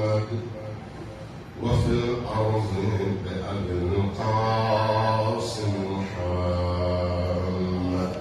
محمد وفي الأرض بأبي القاسم محمد.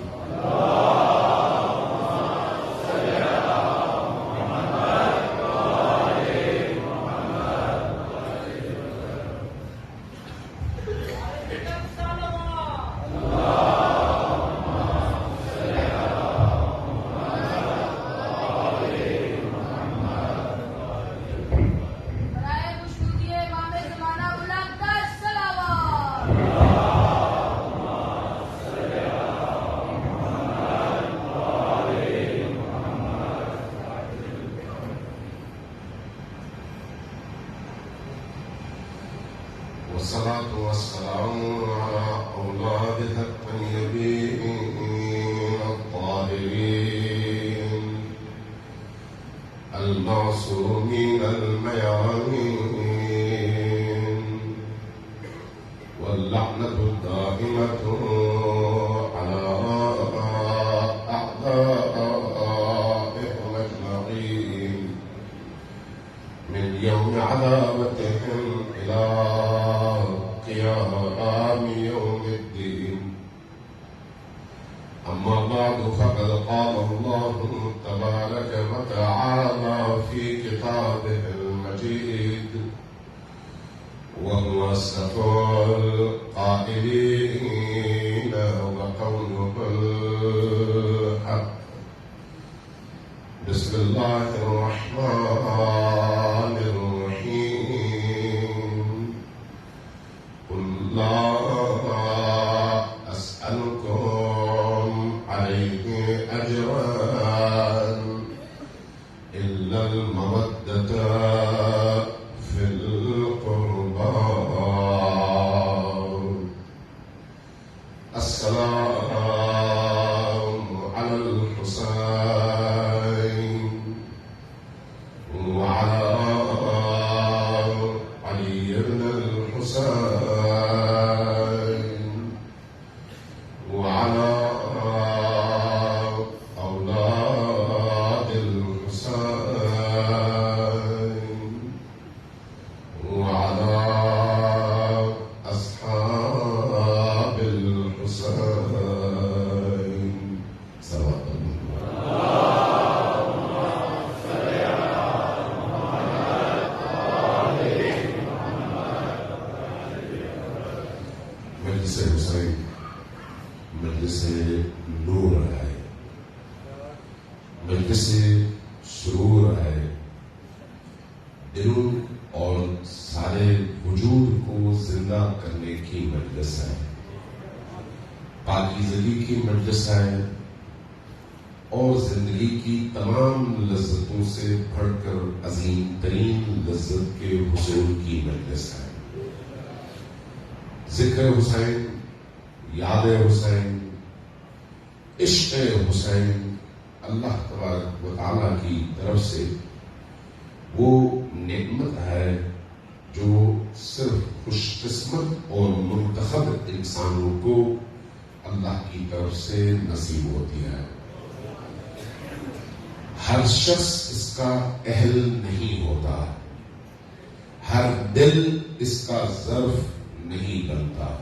والصلاة والسلام على أولادها الطيبين الطاهرين المعصومين الميامين، واللعنة الدائمة على أعدائهم أجمعين من يوم عذابتهم إلى قيام يوم الدين. أما بعد، فقد قال الله تبارك وتعالى في كتابه المجيد وهو أصدق القائلين وقوله الحق. بسم الله الرحمن الرحيم. قل لا أسألكم عليه أجرا إلا المودة في القربى. السلام على الحسين وعلى علي بن الحسين وعلى أولاد الحسين وعلى أصحاب الحسين صلوات مجلس حسین مجلس نور ہے، مجلس سرور ہے، دلوں اور سارے وجود کو زندہ کرنے کی مجلس ہے، پاکیزگی کی مجلس ہے، اور زندگی کی تمام لذتوں سے بڑھ کر عظیم ترین لذت کے حصول کی مجلس ہے۔ ذکر حسین، یاد حسین، عشق حسین اللہ تبارک و تعالیٰ کی طرف سے وہ نعمت ہے جو صرف خوش قسمت اور منتخب انسانوں کو اللہ کی طرف سے نصیب ہوتی ہے۔ ہر شخص اس کا اہل نہیں ہوتا، ہر دل اس کا ظرف نہیں بنتا،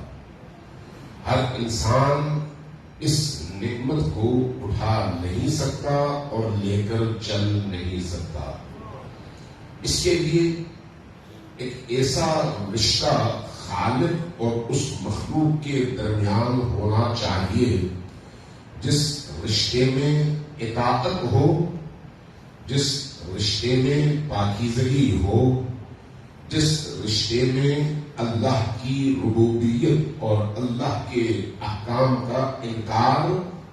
ہر انسان اس نعمت کو اٹھا نہیں سکتا اور لے کر چل نہیں سکتا۔ اس کے لیے ایک ایسا رشتہ خالق اور اس مخلوق کے درمیان ہونا چاہیے جس رشتے میں اطاعت ہو، جس رشتے میں پاکیزگی ہو، جس رشتے میں اللہ کی ربوبیت اور اللہ کے احکام کا انکار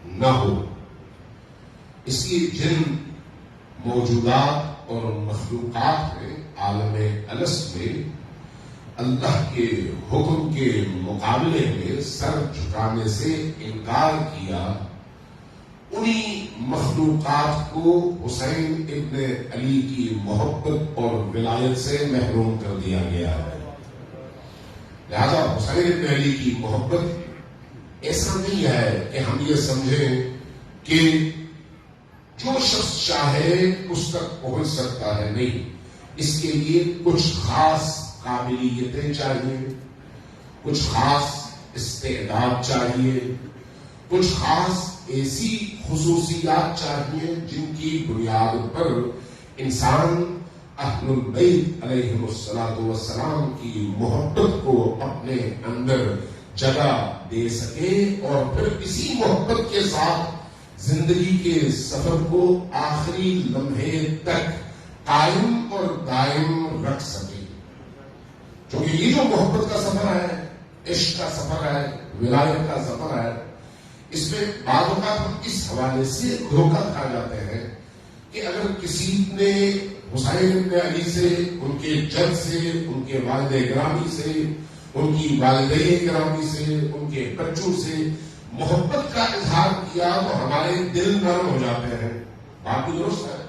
نہ ہو۔ اس لیے جن موجودات اور مخلوقات نے عالم الست میں اللہ کے حکم کے مقابلے میں سر جھکانے سے انکار کیا، انہی مخلوقات کو حسین ابن علی کی محبت اور ولایت سے محروم کر دیا گیا ہے۔ لہذا حسین ابن علی کی محبت ایسا نہیں ہے کہ ہم یہ سمجھیں کہ جو شخص چاہے اس تک پہنچ سکتا ہے، نہیں، اس کے لیے کچھ خاص قابلیتیں چاہیے، کچھ خاص استعداد چاہیے، کچھ خاص ایسی خصوصیات چاہیے جن کی بنیاد پر انسان اہل البیت علیہ السلام کی محبت کو اپنے اندر جگہ دے سکے اور پھر اسی محبت کے ساتھ زندگی کے سفر کو آخری لمحے تک قائم اور دائم رکھ سکے. کیونکہ یہ جو محبت کا سفر ہے، عشق کا سفر ہے، ولایت کا سفر ہے، اس میں بعض اوقات اس حوالے سے دھوکہ کھا جاتے ہیں کہ اگر کسی نے حسین بن علی سے، ان کے جد سے، ان کے والد گرامی سے، ان کی والدہ گرامی سے، ان کے بچوں سے محبت کا اظہار کیا تو ہمارے دل نرم ہو جاتے ہیں. بات بھی درست ہے،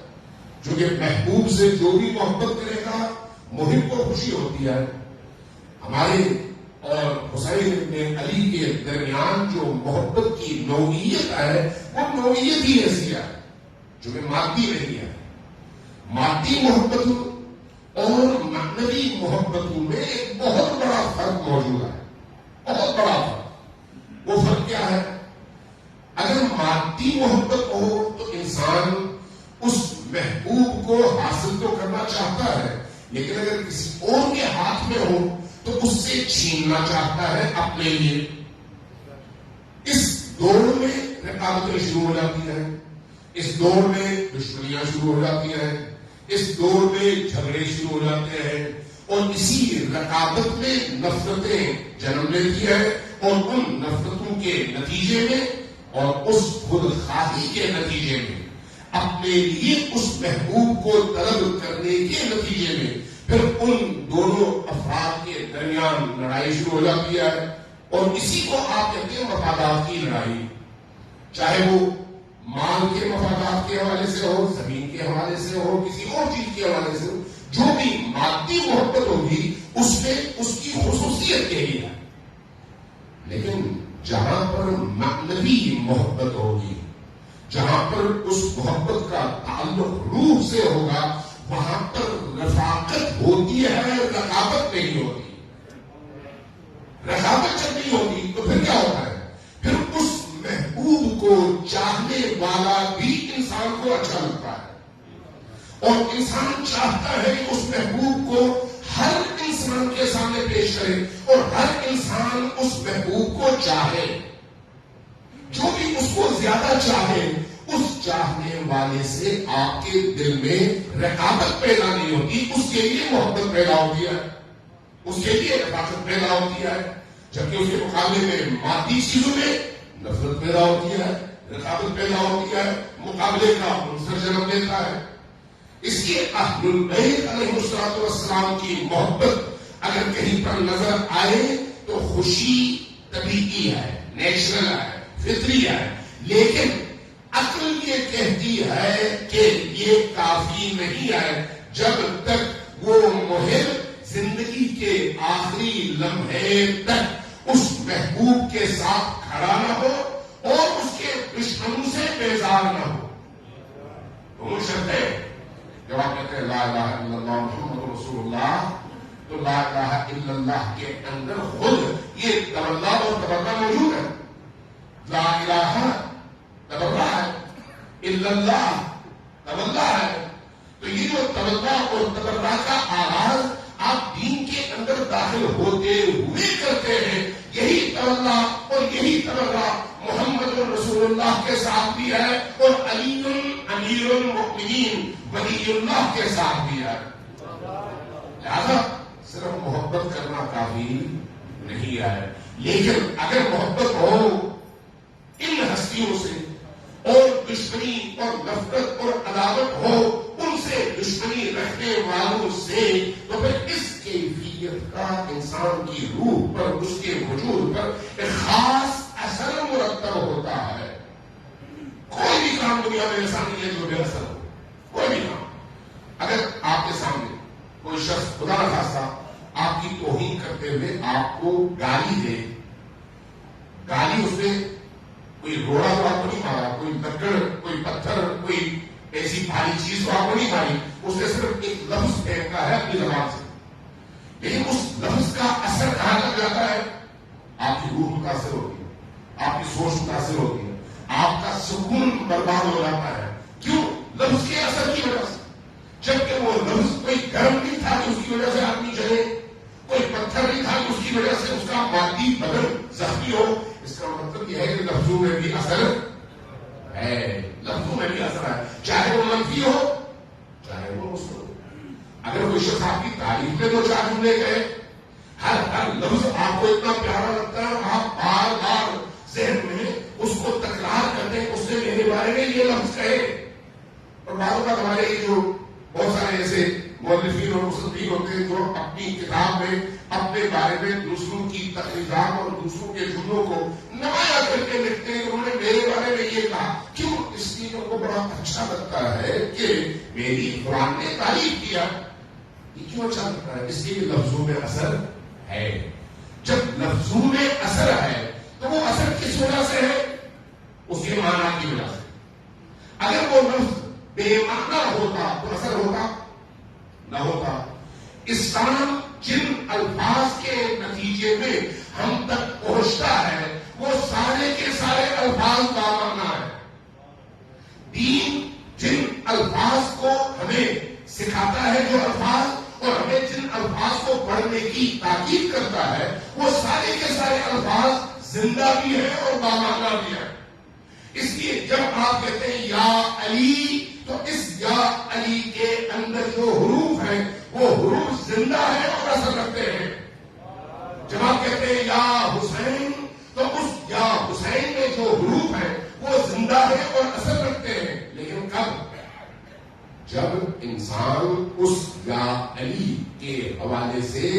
چونکہ محبوب سے جو بھی محبت کرے گا محب کو خوشی ہوتی ہے. ہمارے اور حسین بن علی کے درمیان جو محبت کی نوعیت ہے وہ نوعیت ہی ایسی ہے جو کہ مادی نہیں ہے. مادی محبت اور معنوی محبتوں میں ایک بہت بڑا فرق موجود ہے، بہت بڑا فرق. وہ فرق کیا ہے؟ اگر مادی محبت ہو تو انسان اس محبوب کو حاصل تو کرنا چاہتا ہے، لیکن اگر کسی اور کے ہاتھ میں ہو تو اس سے چھیننا چاہتا ہے اپنے لیے. اس دور میں رقابتیں شروع ہو جاتی ہیں، اس دور میں دشمنیاں شروع ہو جاتی ہیں، اس دور میں جھگڑے شروع ہو جاتے ہیں، اور اسی رقابت میں نفرتیں جنم لیتی ہیں، اور ان نفرتوں کے نتیجے میں اور اس خود خواہی کے نتیجے میں اپنے لیے اس محبوب کو طلب کرنے کے نتیجے میں پھر ان دونوں افراد کے درمیان لڑائی شروع ہو جاتی ہے. اور اسی کو آپ کہتے ہیں مفادات کی لڑائی، چاہے وہ مال کے مفادات کے حوالے سے ہو، زمین کے حوالے سے ہو، کسی اور چیز کے حوالے سے ہو. جو بھی مادی محبت ہوگی اس میں اس کی خصوصیت یہی ہے. لیکن جہاں پر معنوی محبت ہوگی، جہاں پر اس محبت کا تعلق روح سے ہوگا، وہاں پر رفاقت ہوتی ہے، رقابت نہیں ہوتی. رقابت جب نہیں ہوتی تو پھر کیا ہوتا ہے؟ پھر اس محبوب کو چاہنے والا بھی انسان کو اچھا لگتا ہے، اور انسان چاہتا ہے کہ اس محبوب کو ہر انسان کے سامنے پیش کرے اور ہر انسان اس محبوب کو چاہے. جو بھی اس کو زیادہ چاہے، اس چاہنے والے سے آپ کے دل میں رقابت پیدا نہیں ہوتی، اس کے لیے محبت پیدا ہوتی ہے، اس کے لیے رقابت پیدا ہوتی ہے. جبکہ اس کے مقابلے میں مادی چیزوں میں نفرت پیدا ہوتی ہے، رقابت پیدا ہوتی ہے، مقابلے کا عنصر جنم دیتا ہے. اس لیے اہل البیت علیہ السلام کی محبت اگر کہیں پر نظر آئے تو خوشی طبیعی ہے، نیچرل ہے، فطری ہے. لیکن عقل یہ کہتی ہے کہ یہ کافی نہیں ہے جب تک وہ محب زندگی کے آخری لمحے تک اس محبوب کے ساتھ کھڑا نہ ہو اور اس کے دشمنوں سے بیزار نہ ہو. دونوں شرط ہے. جب آپ کہتے ہیں لا الہ الا اللہ محمد رسول اللہ، تو لا الہ الا اللہ کے اندر خود یہ تولہ اور تبرہ موجود ہے. لا الہ تبرہ ہے، الا اللہ تولہ ہے. تو یہ جو تولہ اور تبرہ کا آغاز آپ دین کے اندر داخل ہوتے ہوئے کرتے ہیں، یہی تولہ اور یہی تبرہ محمد رسول اللہ کے ساتھ بھی ہے اور علی امیر المؤمنین ولی اللہ کے ساتھ بھی ہے. لہذا صرف محبت کرنا کافی نہیں ہے، لیکن اگر محبت ہو ان ہستیوں سے اور دشمنی اور نفرت اور عداوت ہو ان سے دشمنی رکھنے والوں سے، تو پھر اس کیفیت کا انسان کی روح پر، اس کے وجود پر ایک خاص اثر مرتب ہوتا ہے. کوئی بھی کام دنیا میں ایسا نہیں ہے جو بے اثر ہو. کوئی بھی کام، اگر آپ کے سامنے کوئی شخص خدا نہ خواستہ آپ کی توہین کرتے ہوئے آپ کو گالی دے، گالی اس میں کوئی روڑا تو آپ کو نہیں مارا، کوئی لکڑ، کوئی پتھر، کوئی ایسی بھاری چیز تو آپ کو نہیں کھائی، اس نے صرف ایک لفظ پھینکا ہے اپنی زبان سے، لیکن اس لفظ کا اثر کہاں تک جاتا ہے؟ آپ کی روح متاثر ہوتی ہے، آپ کی سوچ متاثر ہوتی ہے، آپ کا سکون برباد ہو جاتا ہے. کیوں؟ لفظ کے اثر کی وجہ سے. جبکہ وہ لفظ کوئی گرم نہیں تھا کہ اس کی وجہ سے آدمی جلے، کوئی پتھر نہیں تھا کہ اس کی وجہ سے اس کا مادی بدن زخمی ہو. اس کا مطلب یہ ہے کہ لفظوں میں بھی اثر ہے، لفظوں میں بھی اثر ہے، چاہے وہ منفی ہو چاہے وہ مثبت ہو. اگر کوئی شخص آپ کی تعریف میں دو چار جملے گئے، ہر لفظ آپ کو اتنا پیارا لگتا ہے، آپ بار بار ذہن میں اس کو تکرار کرتے ہیں، اس نے میرے بارے میں یہ لفظ کہے. اور بعض اوقات ہمارے جو بہت سارے ایسے مؤلفین اور مصنفین ہوتے ہیں جو اپنی کتاب میں اپنے بارے میں دوسروں کی تقریرات اور دوسروں کے جملوں کو نمایاں کر کے لکھتے ہیں کہ انہوں نے میرے بارے میں یہ کہا. کیوں؟ اس لیے ان کو بڑا اچھا لگتا ہے کہ میری قرآن نے تعریف کیا. یہ کیوں اچھا لگتا ہے؟ اس لیے کہ لفظوں میں اثر ہے. جب لفظوں میں اثر ہے تو وہ اثر کس وجہ سے ہے؟ اس کے معنی کی وجہ سے. اگر وہ لفظ بے معنی ہوتا تو اثر ہوتا نہ ہوتا. اسلام جن الفاظ کے نتیجے میں ہم تک پہنچتا ہے وہ سارے کے سارے الفاظ کا معنی ہے. دین جن الفاظ کو ہمیں سکھاتا ہے، جو الفاظ اور ہمیں جن الفاظ کو پڑھنے کی تاکید کرتا ہے، وہ سارے کے سارے الفاظ زندہ بھی ہیں اور بامعنی بھی ہیں. اس لیے جب آپ کہتے ہیں یا علی تو اس یا علی کے اندر جو حروف ہیں وہ حروف زندہ ہیں اور اثر رکھتے ہیں. جب آپ کہتے ہیں یا حسین تو اس یا حسین میں جو حروف ہیں وہ زندہ ہیں اور اثر رکھتے ہیں. لیکن کب؟ جب انسان اس یا علی کے حوالے سے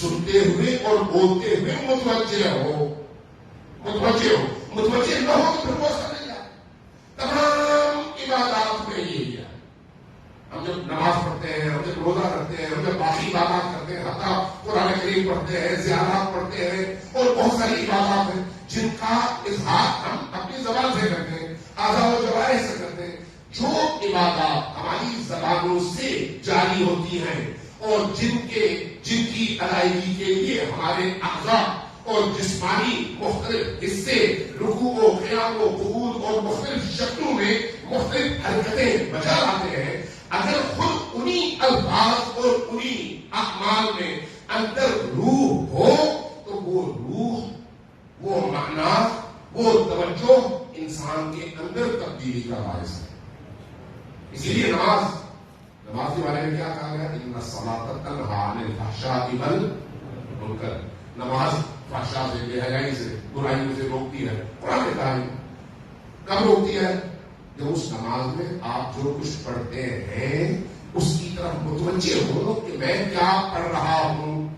سنتے ہوئے اور بولتے ہوئے متوجہ ہو نہ ہو تو پھر وہ اثر نہیں جاتا. تمام عبادات میں یہی ہے. ہم جب نماز پڑھتے ہیں، ہم جب روزہ رکھتے ہیں، ہم جب باقی عبادات کرتے ہیں، حتیٰ قرآن کریم پڑھتے ہیں، زیارات پڑھتے ہیں اور بہت ساری عبادات ہیں جن کا اظہار ہم اپنی زبان سے کرتے ہیں، اعضاء و جوارح سے کرتے ہیں. جو عبادات ہماری زبانوں سے جاری ہوتی ہیں اور جن کی ادائیگی کے لیے ہمارے اعضاء اور جسمانی مختلف حصے رکوع و قیام و قعود اور مختلف شکلوں میں مختلف حرکتیں بجا لاتے ہیں، اگر خود انہی الفاظ اور انہی اعمال میں اندر روح ہو تو وہ روح، وہ معنی، وہ توجہ انسان کے اندر تبدیلی کا باعث ہے. اسی لیے نماز کے بارے میں کیا کہا گیا؟ ان الصلاۃ تنہی عن الفحشاء والمنکر. نماز فحشاء سے، بے حیائی سے، برائیوں سے روکتی ہے. قرآن نے کہا کب روکتی ہے؟ جب اس نماز میں آپ جو کچھ پڑھتے ہیں اس کی طرف متوجہ ہو کہ میں کیا پڑھ رہا ہوں.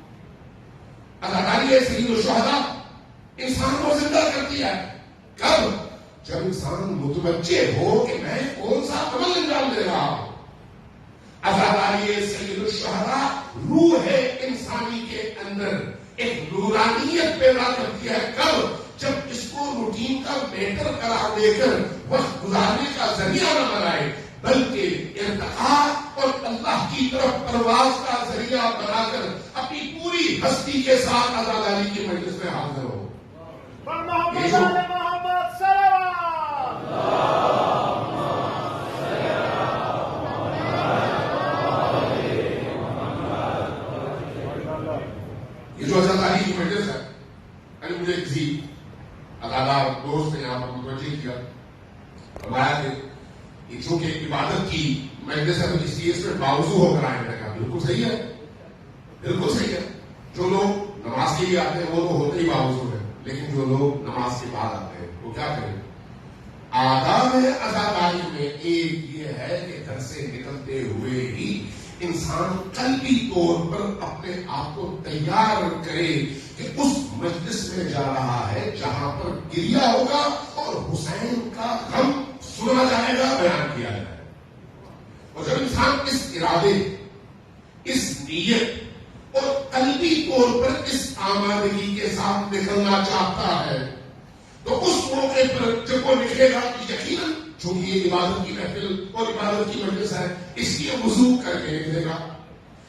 اداکاری ہے سید الشہداء انسان کو زندہ کرتی ہے. کب؟ جب انسان متوجہ ہو کہ میں کون سا عمل انجام دے رہا ہوں. اداکاری ہے سید الشہداء روح ہے انسانی کے اندر ایک نورانیت پیدا کرتی ہے. کب؟ جب اس کو روٹین کا میٹر قرار دے کر وقت گزارنے کا ذریعہ نہ بنائے بلکہ ارتقاء اور اللہ کی طرف پرواز کا ذریعہ بنا کر اپنی پوری ہستی کے ساتھ آزاداری کی مجلس میں حاضر ہو. یہ جو آزاداری کی مجلس ہے، مجھے کسی اداکار دوست نے یہاں پر متوجہ کیا، فرمایا کہ چونکہ عبادت کی مجلس ہے تو اس لیے اس میں باوضو ہو کر آئے. میں نے کہا بالکل صحیح ہے، بالکل صحیح ہے. جو لوگ نماز کے لیے آتے ہیں وہ تو ہوتے ہی باوضو ہیں، لیکن جو لوگ نماز کے بعد آتے ہیں وہ کیا کریں؟ آداب اداکاری میں ایک یہ ہے کہ گھر سے نکلتے ہوئے ہی انسان قلبی طور پر اپنے آپ کو تیار کرے کہ اس مجلس میں جا رہا ہے جہاں پر گریا ہوگا اور حسین کا غم سنا جائے گا، بیان کیا جائے گا. اور جب انسان اس ارادے، اس نیت اور قلبی طور پر اس آمادگی کے ساتھ نکلنا چاہتا ہے تو اس موقع پر جب وہ نکلے گا یقیناً چونکہ یہ عبادت کی محفل اور عبادت کی مجلس ہے، اس لیے وضو کر کے نکلے گا.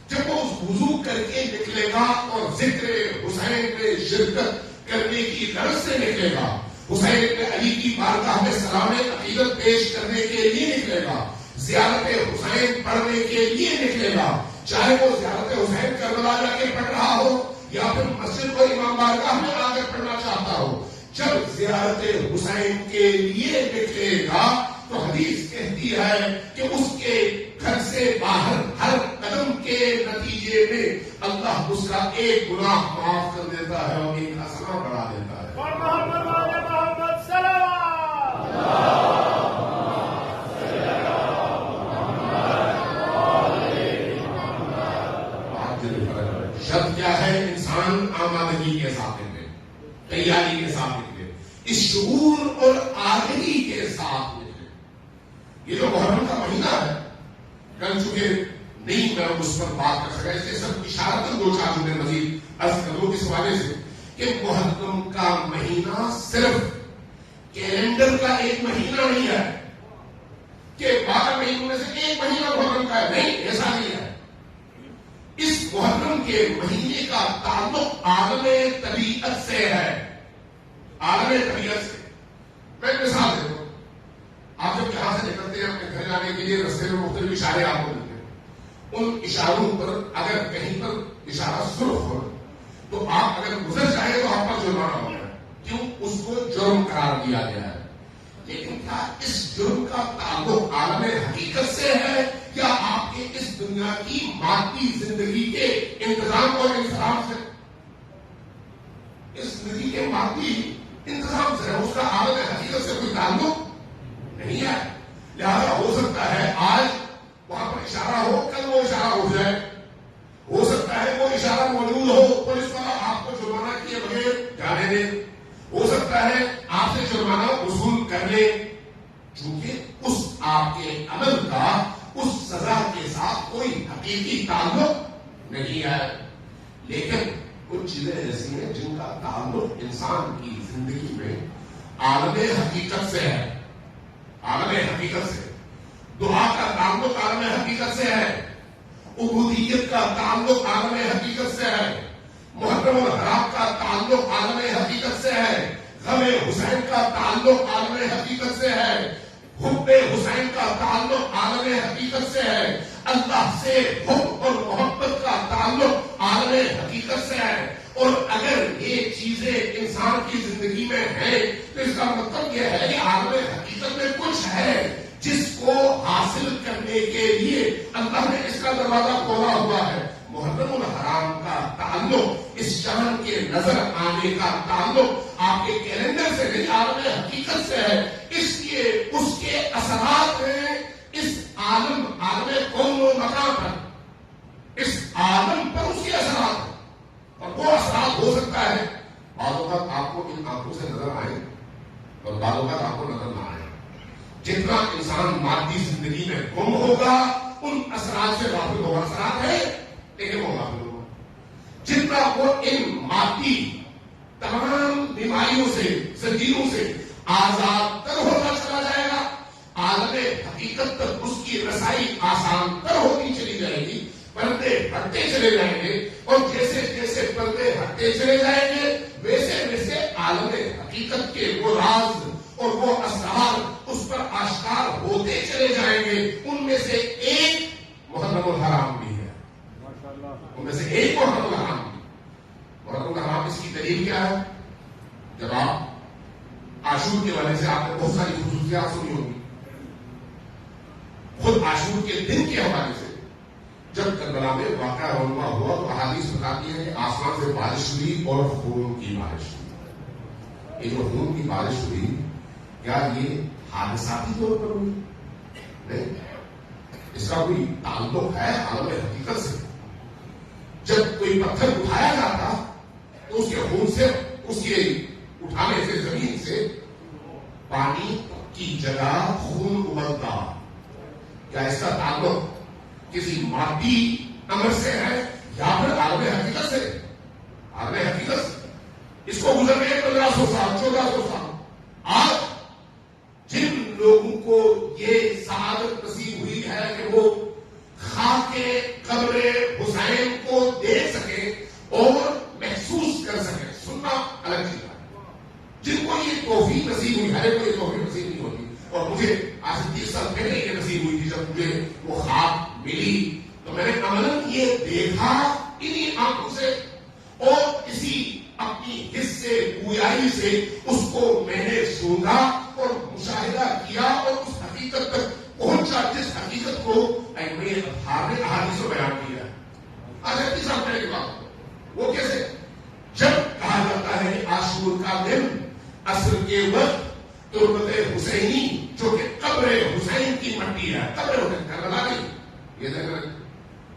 جب وہ وضو کر کے نکلے گا اور ذکر حسین میں شرکت کرنے کی غرض سے نکلے گا، حسین ابن علی کی بارگاہ میں سلام عقیدت پیش کرنے کے لیے نکلے گا، زیارت حسین پڑھنے کے لیے نکلے گا، چاہے وہ زیارت حسین کربلا جا کے پڑھ رہا ہو یا پھر مسجد اور امام بارگاہ میں آ کر پڑھنا چاہتا ہو. جب زیارت حسین کے لیے نکلے گا تو حدیث کہتی ہے کہ اس کے گھر سے باہر ہر قدم کے نتیجے میں اللہ اس کا ایک گناہ معاف کر دیتا ہے اور ایک حسنہ بڑھا دیتا ہے. اور محمد والے محمد سلام. شرط کیا ہے؟ انسان آمادگی کے ساتھ نکلے، تیاری کے ساتھ نکلے، اس شعور اور آگہی کے ساتھ نکلے. یہ جو محرم کا مہینہ ہے، کل چونکہ نہیں میں اس پر بات کر سکا، اس لیے سب اشارتاً دو چار جملے مزید عرض کر دوں اس حوالے سے کہ محرم کا مہینہ صرف کیلنڈر کا ایک مہینہ نہیں ہے کہ 12 مہینوں میں سے ایک مہینہ محرم کا ہے، نہیں، ایسا نہیں ہے. اس محرم کے مہینے کا تعلق عالم طبیعت سے ہے، عالم طبیعت سے. میں مثال دیتا ہوں. آپ جب یہاں سے نکلتے ہیں اپنے گھر جانے کے لیے، رستے میں مختلف اشارے آپ کو ملتے ہیں. ان اشاروں پر اگر کہیں پر اشارہ سرخ ہو تو آپ اگر گزر جائیں تو آپ پر جرمانہ ہوگا. کیوں؟ اس کو جرم قرار دیا گیا ہے. لیکن کیا اس جرم کا تعلق عالم حقیقت سے ہے یا آپ کے اس دنیا کی مادی زندگی کے انتظام اور انتظام سے؟ اس زندگی کے مادی انتظام سے ہے، اس کا عالم حقیقت سے کوئی تعلق نہیں ہے. لہذا ہو سکتا ہے آج وہاں پر اشارہ ہو، کل وہ اشارہ ہو جائے. ہو سکتا ہے وہ اشارہ موجود ہو، پولیس والا آپ کو جرمانہ کیے بغیر جانے دے. ہو سکتا ہے آپ سے جرمانہ وصول کر لے، چونکہ اس آپ کے عمل کا اس سزا کے ساتھ کوئی حقیقی تعلق نہیں ہے. لیکن کچھ چیزیں ایسی ہیں جن کا تعلق انسان کی زندگی میں عالم حقیقت سے ہے، عالم حقیقت سے. دعا کا تعلق عالم حقیقت سے ہے، عبودیت کا تعلق عالم حقیقت سے ہے، محرم الحرام کا تعلق عالم حقیقت سے ہے، غم حسین کا تعلق عالم حقیقت سے ہے، حب حسین کا تعلق عالم حقیقت سے ہے، اللہ سے حب اور محبت کا تعلق عالم حقیقت سے ہے. اور اگر یہ چیزیں انسان کی زندگی میں ہیں تو اس کا مطلب یہ ہے کہ عالم حقیقت میں کچھ ہے جس کو حاصل کرنے کے لیے اللہ نے اس کا دروازہ کھولا ہوا ہے. محرم الحرام کا تعلق، اس چاند کے نظر آنے کا تعلق آپ کے کیلنڈر سے نہیں، عالم حقیقت سے ہے. اس لیے اس کے اثرات ہیں اس عالم کون و مکان پر، اس عالم پر اس کے اثرات ہیں. اور وہ اثرات ہو سکتا ہے بعض اوقات آپ کو ان آنکھوں سے نظر آئے اور بعض اوقات آپ کو نظر نہ آئے. جتنا انسان مادی زندگی میں گم ہوگا ان اثرات سے غافل ہوگا. اثرات ہے لیکن وہ غافل ہوگا. جتنا وہ ان مادی تمام بیماریوں سے، زنجیروں سے آزاد تر ہوتا چلا جائے گا، عالم حقیقت تک اس کی رسائی آسان تر ہوتی چلی جائے گی. پردے ہٹتے چلے جائیں گے اور جیسے جیسے پردے ہٹتے چلے جائیں گے ویسے ویسے عالم حقیقت کے وہ راز اور وہ اسرار اس پر آشکار ہوتے چلے جائیں گے. ان میں سے ایک محرم الحرام بھی ہے، ان میں سے ایک محرم الحرام بھی. محرم الحرام اس کی دلیل کیا ہے؟ جب آپ عاشور کے والے سے آپ نے بہت ساری خصوصیات سنی ہوگی. خود عاشور کے دن کے حوالے سے جب کربلا میں واقعہ رونما ہوا تو احادیث بتاتی ہے کہ آسمان سے بارش ہوئی اور خون کی بارش ہوئی. یہ جو خون کی بارش ہوئی کیا یہ حادثاتی طور پر ہوئی؟ نہیں، اس کا کوئی تعلق ہے عالم حقیقت سے. جب کوئی پتھر اٹھایا جاتا تو اس کے خون سے، اس کے اٹھانے سے، زمین سے پانی کی جگہ خون ابلتا. کیا اس کا تعلق کسی مادی امر سے ہے یا پھر عالم حقیقت سے؟ عالم حقیقت سے. اس کو گزر گئے 1500 سال، 1400 سال. آج جن لوگوں کو گہرائی سے اس کو میں نے سونا اور مشاہدہ کیا اور اس حقیقت تک پہنچا جس حقیقت کو ائمہ اطہار نے احادیث میں بیان کیا ہے. آج اپنی سامنے کی بات وہ کیسے؟ جب کہا جاتا ہے عاشور کا دن عصر کے وقت تربت حسینی جو کہ قبر حسین کی مٹی ہے، قبر حسین کربلا نہیں، یہ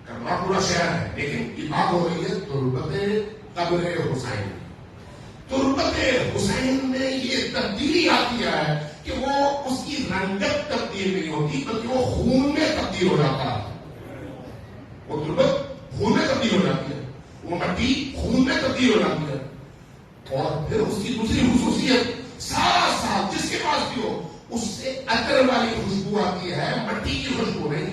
کربلا پورا شہر ہے لیکن یہ بات ہو رہی ہے تربت قبر حسین. تربت حسین میں یہ تبدیلی آتی ہے کہ وہ اس کی رنگت تبدیل نہیں ہوتی بلکہ وہ خون میں تبدیل ہو جاتا ہے. وہ تربت خون میں تبدیل ہو جاتی ہے، وہ مٹی خون میں تبدیل ہو جاتی ہے. اور پھر اس کی دوسری خصوصیت ساتھ ساتھ جس کے پاس بھی ہو اس سے عطر والی خوشبو آتی ہے، مٹی کی خوشبو نہیں،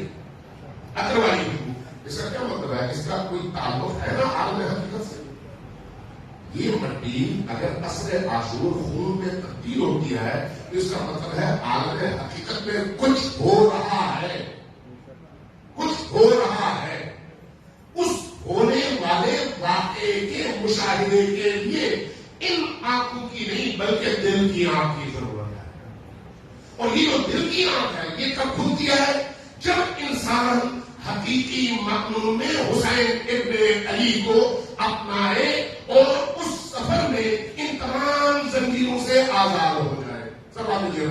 عطر والی خوشبو. اس کا کیا مطلب ہے؟ اس کا کوئی تعلق ہے نا عالم حقیقت سے. یہ مٹی اگر عصر عاشور خون میں تبدیل ہوتی ہے تو اس کا مطلب ہے عالم حقیقت میں کچھ ہو رہا ہے، کچھ ہو رہا ہے. اس ہونے والے واقعے کے مشاہدے کے لیے ان آنکھوں کی نہیں بلکہ دل کی آنکھ کی ضرورت ہے. اور یہ جو دل کی آنکھ ہے یہ کب کھلتی ہے؟ جب انسان حقیقی معنوں میں حسین ابن علی کو اپنائے اور اس سفر میں ان تمام زنجیروں سے آزاد ہو جائے. سب آپ مجھے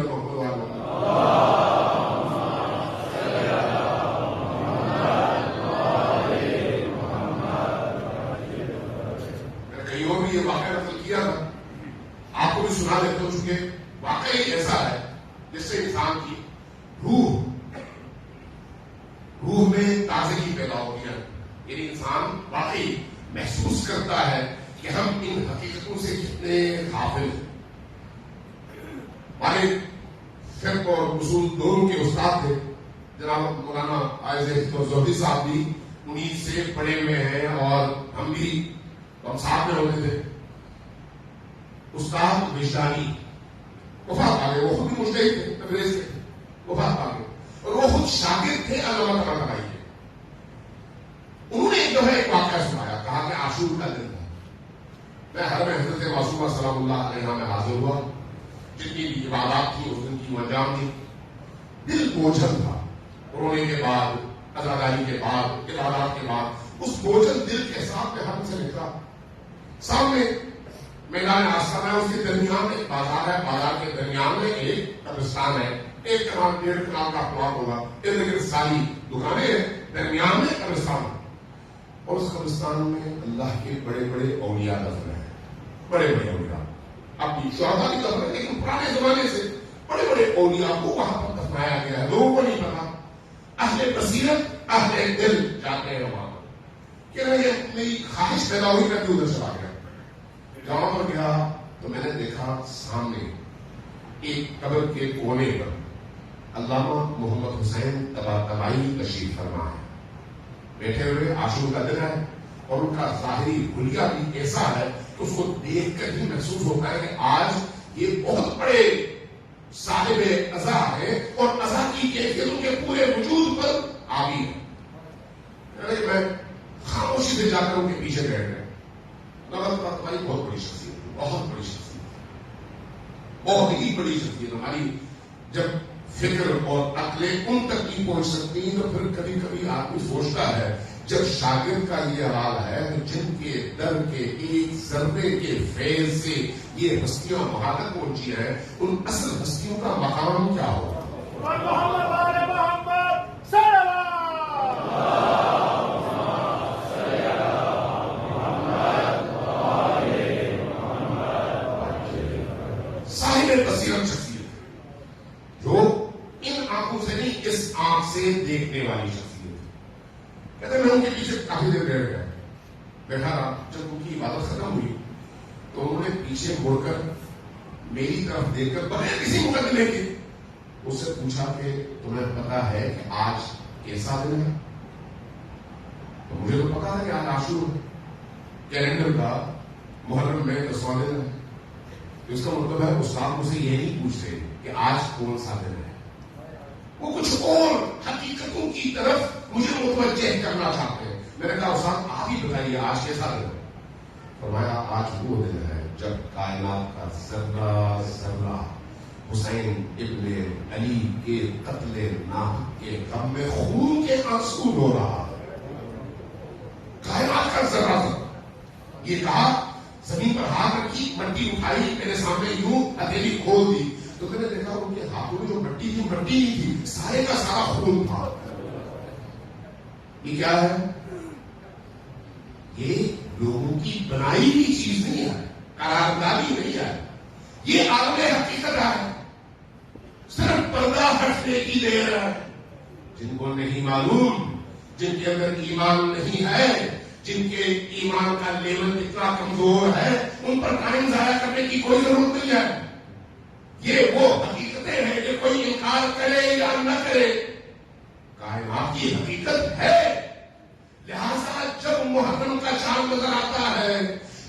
کہیں اور بھی یہ واقعہ نقل کیا تھا، آپ کو بھی سنا دیتے ہو چکے. واقعی ایسا ہے جس سے انسان کی روح میں تازگی پیدا ہوتی ہے. یعنی انسان واقعی محسوس کرتا ہے کہ ہم ان حقیقتوں سے کتنے غافل ہیں. ہمارے فقہ اور اصول دونوں کے استاد تھے جناب مولانا عائض زہدی صاحب بھی انہیں سے پڑھے ہوئے ہیں اور ہم بھی ہم ساتھ میں ہوتے تھے. استاد وجدانی وفات پا گئے، وہ خود بھی مجتہد تھے، تبریز کے وفات پا گئے اور وہ خود شاگرد تھے علامہ طباطبائی کے. انہوں نے جو ہے ایک واقعہ سنایا، کہا کہ عاشور کا دن تھا، میں حرم حضرت معصومہ سلام اللہ علیہ میں حاضر ہوا، جتنی بھی عبادات تھی اس دن کی انجام دی. دل بوجھل تھا، رونے کے بعد، عزاداری کے بعد، عبادات کے بعد اس بوجھل دل کے ساتھ میں حرم سے نکلا. سامنے میدان آستانہ ہے، اس کے درمیان ایک بازار ہے، بازار کے درمیان میں ایک قبرستان ہے، 1 کنال 1.5 کنال کا پلاٹ ہوگا، ارد گرد ساری دکانیں ہیں، درمیان میں قبرستان ہے. اور اس قبرستان میں اللہ کے بڑے بڑے اولیاء دفن ہیں، بڑے بڑے اولیاء. اب بھی شہداء بھی دفن ہے لیکن پرانے زمانے سے بڑے بڑے اولیاء کو وہاں پر دفنایا گیا ہے. لوگوں کو نہیں پتا، اہل بصیرت اہل دل جاتے ہیں وہاں پر. کہ میری خواہش پیدا ہوئی، میں بھی ادھر چلا گیا. جہاں پر گیا تو میں نے دیکھا سامنے ایک قبر کے کونے پر علامہ محمد حسین طباطبائی تشریف فرما ہے، بیٹھے ہوئے. عاشور کا دن ہے اور ان کا ظاہری حلیہ بھی ایسا ہے کہ اس کو دیکھ کر ہی محسوس ہوتا ہے کہ آج یہ بہت بڑے صاحب عزا ہے اور عزا کی کیفیت ان کے پورے وجود پر آگی ہے. میں خاموشی سے جا کر ان کے پیچھے بیٹھ گیا. طباطبائی بہت بڑی شخصیت، بہت بڑی شخصیت، بہت ہی بڑی شخصیت. ہماری جب فکر اور عقلیں ان تک نہیں پہنچ سکتی تو پھر کبھی کبھی آدمی سوچتا ہے جب شاگرد کا یہ حال ہے تو جن کے در کے ایک ضربے کے فیض سے یہ ہستیاں وہاں تک پہنچی ہیں، ان اصل ہستیوں کا مقام کیا ہوگا؟ صاحب بصیرت شخصیت جو ان آنکھوں سے نہیں اس آنکھ سے دیکھنے والی شخصیت. کہتے میں ان کے پیچھے کافی دیر بیٹھ گیا، بیٹھا رہا. جب ان کی عبادت ختم ہوئی تو انہوں نے پیچھے مڑ کر میری طرف دیکھ کر بغیر کسی مقدمے کے اس سے پوچھا کہ تمہیں پتا ہے کہ آج کیسا دن ہے؟ تو مجھے تو پتا ہے کہ آج عاشور کیلنڈر کا محرم میں 10واں دن ہے. اس کا مطلب ہے استاد مجھ سے یہ نہیں پوچھتے کہ آج کون سا دن ہے، وہ کچھ اور حقیقتوں کی طرف مجھے متوجہ کرنا چاہتے ہیں. میں نے کہا استاد آپ ہی بتائیے آج کیسا دن ہے؟ فرمایا آج وہ دن ہے جب کائنات کا ذرہ ذرہ حسین ابن علی کے قتل ناحق کے غم میں خون کے آنسو رو رہا، کائنات کا ذرہ ذرہ، یہ کہا زمین پر ہاتھ رکھی، مٹی اٹھائی، میرے سامنے یوں ہتھیلی کھول دی تو میں نے دیکھا ان کے ہاتھوں میں جو مٹی تھی مٹی نہیں تھی، سارے کا سارا خون تھا۔ یہ کیا ہے؟ یہ لوگوں کی بنائی ہوئی چیز نہیں ہے، قراردادی نہیں ہے، یہ عالم حقیقت ہے، صرف پردہ ہٹنے کی دیر ہے۔ جن کو نہیں معلوم، جن کے اندر ایمان نہیں ہے، جن کے ایمان کا لیول اتنا کمزور ہے، ان پر ٹائم ضائع کرنے کی کوئی ضرورت نہیں ہے۔ یہ وہ حقیقتیں ہیں کہ کوئی انکار کرے یا نہ کرے، کائنات کی حقیقت ہے۔ لہذا جب محرم کا چاند نظر آتا ہے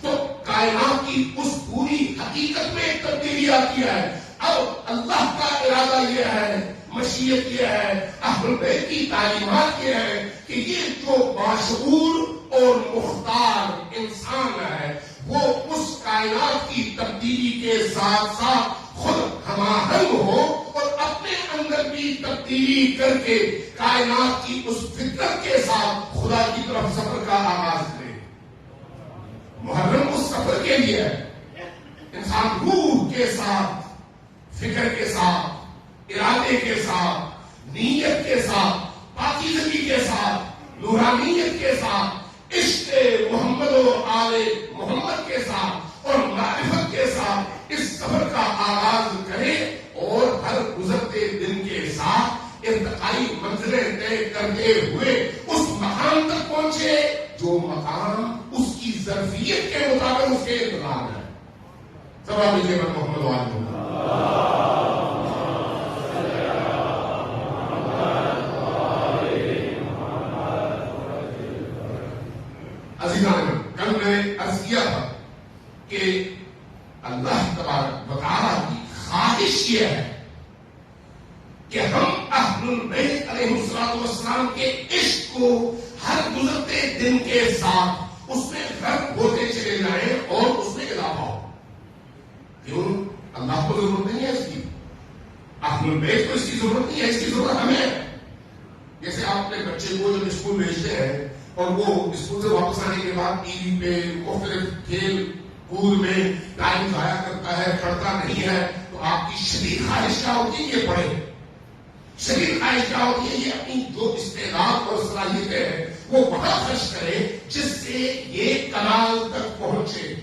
تو کائنات کی اس پوری حقیقت میں ایک تبدیلی آتی ہے۔ اب اللہ کا ارادہ یہ ہے، مشیت یہ ہے، اہل بیت کی تعلیمات یہ ہے کہ یہ جو باشعور اور مختار انسان ہے وہ اس کائنات کی تبدیلی کے ساتھ ساتھ خود ہم آہنگ ہو اور اپنے اندر بھی تبدیلی کر کے کائنات کی اس فطرت کے ساتھ خدا کی طرف سفر کا آغاز کرے۔ محرم اس سفر کے لیے ہے، انسان روح کے ساتھ، فکر کے ساتھ، ارادے کے ساتھ، نیت کے ساتھ، پاکیزگی کے ساتھ، نورانیت کے ساتھ، عشق محمد و آل محمد کے ساتھ اور معرفت کے ساتھ اس سفر کا آغاز کرے اور ہر گزرتے دن کے ساتھ ارتقائی منزلیں طے کرتے ہوئے اس مقام تک پہنچے جو مقام اس کی ظرفیت کے مطابق اس کے انتظام ہے۔ سب آپ مجھے محمد و آل محمد۔ کل میں نے عرض کیا تھا کہ اللہ تبارک و تعالیٰ کی خواہش یہ ہے کہ ہم اہل البیت علیہ السلام کے عشق کو ہر گزرتے دن کے ساتھ اس میں غرق ہوتے چلے جائیں اور اس میں اضافہ ہو۔ کیوں؟ اللہ کو ضرورت نہیں ہے اس کی، اہل البیت کو اس کی ضرورت نہیں ہے، اس کی ضرورت ہمیں ہے۔ جیسے آپ اپنے بچے کو جب اسکول بھیجتے ہیں اور وہ اسکول سے واپس آنے کے بعد ٹی وی پہ مختلف کھیل کود میں ٹائم ضائع کرتا ہے، پڑھتا نہیں ہے، تو آپ کی شدید خواہش کیا ہوتی ہے یہ پڑھے؟ شدید خواہش کیا ہوتی ہے یہ اپنی جو استعداد اور صلاحیتیں ہیں وہ وہاں خرچ کرے جس سے یہ کمال تک پہنچے۔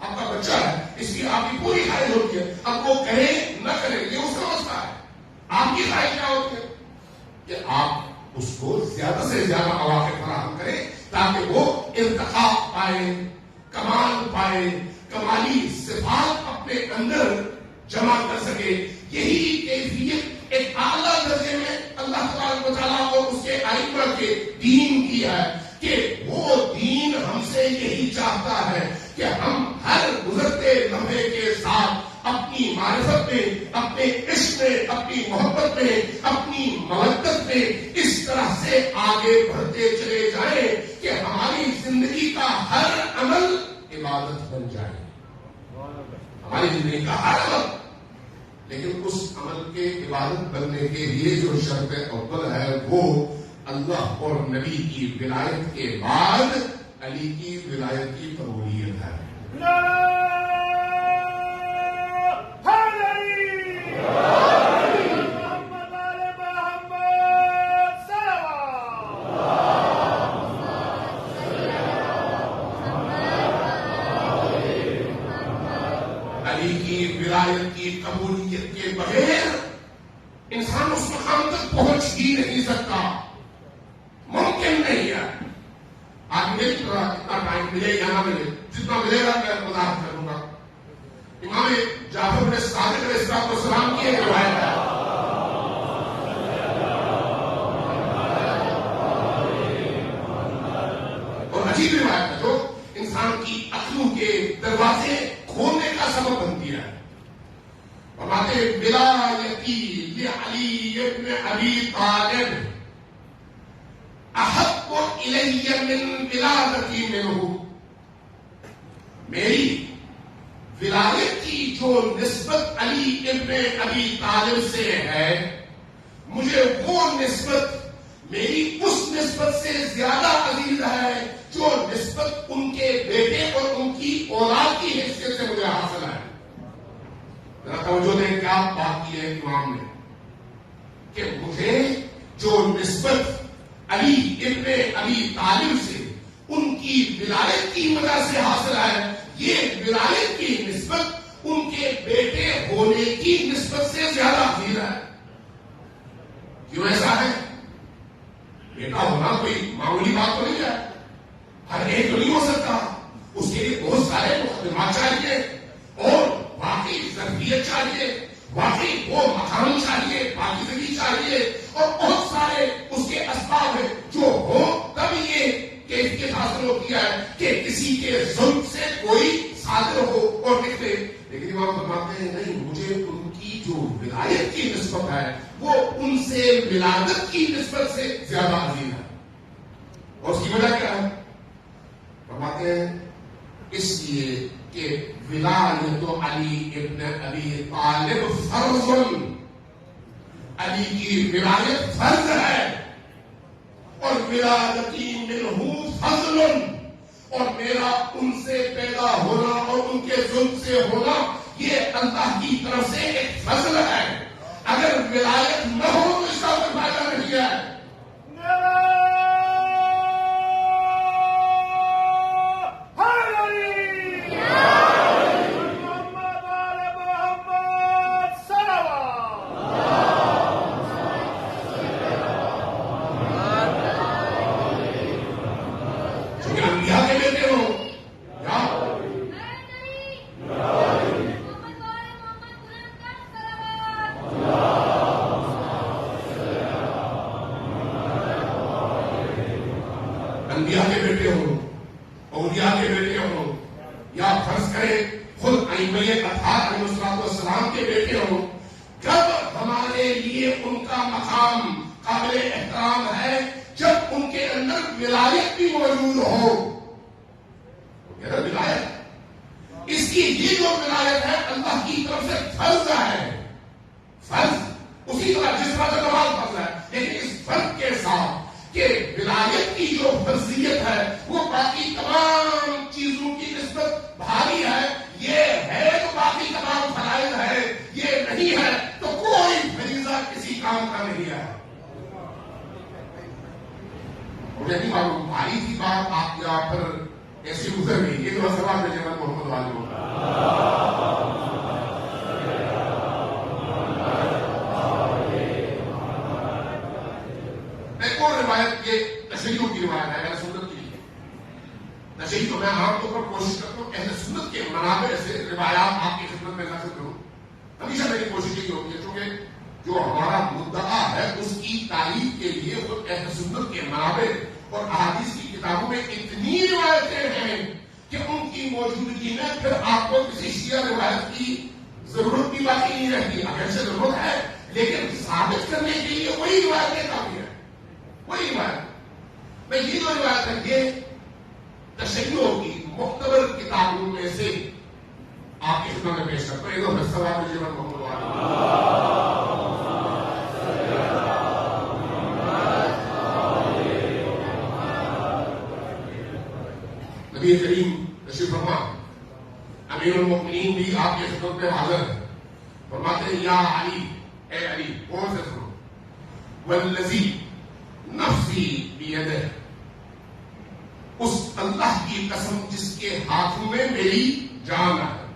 آپ کا بچہ ہے، اس کی آپ کی پوری خواہش ہوتی ہے، اب وہ کرے نہ کرے یہ اس کا مسئلہ ہے۔ آپ کی خواہش کیا ہوتی ہے کہ آپ اس کو زیادہ سے زیادہ مواقع فراہم کریں تاکہ وہ ارتقا پائے، کمال پائے، کمالی صفات اپنے اندر جمع کر سکے۔ یہی کیفیت ایک اعلیٰ درجے میں اللہ تبارک و تعالیٰ اور اس کے ائمہ کے دین کی ہے کہ وہ دین ہم سے یہی چاہتا ہے کہ ہم ہر گزرتے لمحے کے ساتھ اپنی معرفت میں، اپنے عشق میں، اپنی محبت میں، اپنی مودت میں اس طرح سے آگے بڑھتے چلے جائیں کہ ہماری زندگی کا ہر عمل عبادت بن جائے، ہماری زندگی کا ہر عمل۔ لیکن اس عمل کے عبادت بننے کے لیے جو شرط اول ہے وہ اللہ اور نبی کی ولایت کے بعد علی کی ولایت کی قبولیت ہے۔ علی کی ولایت کی قبولیت کے بغیر انسان اس مقام تک پہنچ ہی نہیں سکتا، ممکن نہیں ہے۔ آج میری طرح اتنا ٹائم ملے یا نہ ملے، جتنا ملے گا میں وضاحت کروں گا۔ امام جعفر بن صادق علیہ السلام کی ایک روایت ہے، اور عجیب روایت ہے جو انسان کی عقلوں کے دروازے کھولنے کا سبب بنتی ہے۔ فرماتے ولایتی لعلی ابن ابی طالب احب الی من ولادتی منہ، میری ولایت کی جو نسبت علی ابن ابی طالب سے ہے، مجھے وہ نسبت میری اس نسبت سے زیادہ عزیز ہے جو نسبت ان کے بیٹے اور ان کی اولاد کی حیثیت سے مجھے حاصل ہے۔ ذرا توجہ دیں، کیا بات کی ہے امام نے کہ مجھے جو نسبت علی ابن ابی طالب سے ان کی ولایت کی وجہ سے حاصل ہے، یہ ولایت کی نسبت ان کے بیٹے ہونے کی نسبت سے زیادہ عزیز ہے۔ کیوں ایسا ہے؟ بیٹا ہونا کوئی معمولی بات تو نہیں ہے، ہر ایک تو نہیں ہو سکتا، اس کے لیے بہت سارے مقدمات چاہیے اور واقعی ظرفیت چاہیے، واقعی وہ مقام چاہیے، پاکیزگی چاہیے اور بہت سارے اس کے اسباب ہیں جو ہو تب یہ کیفیت حاصل ہوتی ہے کہ کسی کے ظلم سے کوئی صادر ہو اور نکلے۔ لیکن امام فرماتے ہیں نہیں، مجھے ان کی جو ولایت کی نسبت ہے وہ ان سے ولادت کی نسبت سے زیادہ عظیم ہے۔ اور اس کی وجہ کیا ہے؟ فرماتے ہیں اس لیے کہ ولایت علی ابن ابی طالب فرض، علی کی ولایت فرض ہے اور ولادتی منہ فضل، اور میرا ان سے پیدا ہونا اور ان کے ظلم سے ہونا یہ اللہ کی طرف سے ایک فضل ہے۔ اگر ولایت نہ ہو تو اس کا کوئی فائدہ نہیں ہے۔ انبیاء کے بیٹے ہوں، اولیاء کے بیٹے ہوں، یا فرض کریں خود ائمہ اطہار علیہ السلام کے بیٹے ہوں، جب ہمارے لیے ان کا مقام قابل احترام ہے جب ان کے اندر ولایت بھی موجود ہو۔ ولایت، اس کی یہ جو ولایت ہے اللہ کی طرف سے فرض ہے، فرض اسی طرح جس طرح سے نماز فرض ہے، لیکن اس فرق کے ساتھ کہ ولایت کی جو فرضیت ہے وہ باقی تمام چیزوں کی نسبت بھاری ہے، یہ ہے تو باقی تمام فرائض ہے، یہ نہیں ہے تو کوئی فریضہ کسی کام کا نہیں ہے۔ مجھے نہیں معلوم بھاری کی بات آپ یا پھر ایسی گزر گئی، یہ تو سوال ہے جناب محمد والے روایت، یہ تشیعوں کی روایت ہے، اہل سنت کی نہیں ہے۔ تشیع تو میں عام طور پر کوشش کرتا ہوں اہل سنت کے منابع سے روایات آپ کی خدمت میں نقل کروں، ہمیشہ میری کوشش یہ ہوتی ہے کیونکہ جو ہمارا مدعا ہے اس کی تعریف کے لیے خود اہل سنت کے منابع اور احادیث کی کتابوں میں اتنی روایتیں ہیں کہ ان کی موجودگی میں پھر آپ کو کسی شیعہ روایت کی ضرورت بھی باقی نہیں رہتی، اگرچہ ضرورت ہے لیکن ثابت کرنے کے لیے وہی روایتیں کافی ہیں، وہی روایت۔ میں یہ جو روایت ہے یہ تشیع کی معتبر کتابوں میں سے آپ کی خدمت میں پیش کرتا ہوں۔ ایک دو سوال مجھے محمد نبی کریم تشریف فرما، امیر المؤمنین بھی آپ کی خدمت میں حاضر ہے، فرماتے ہیں یا علی، اے علی، کون سے سنو، والذی نفسی بیدہ، اس اللہ کی قسم جس کے ہاتھوں میں میری جان ہے،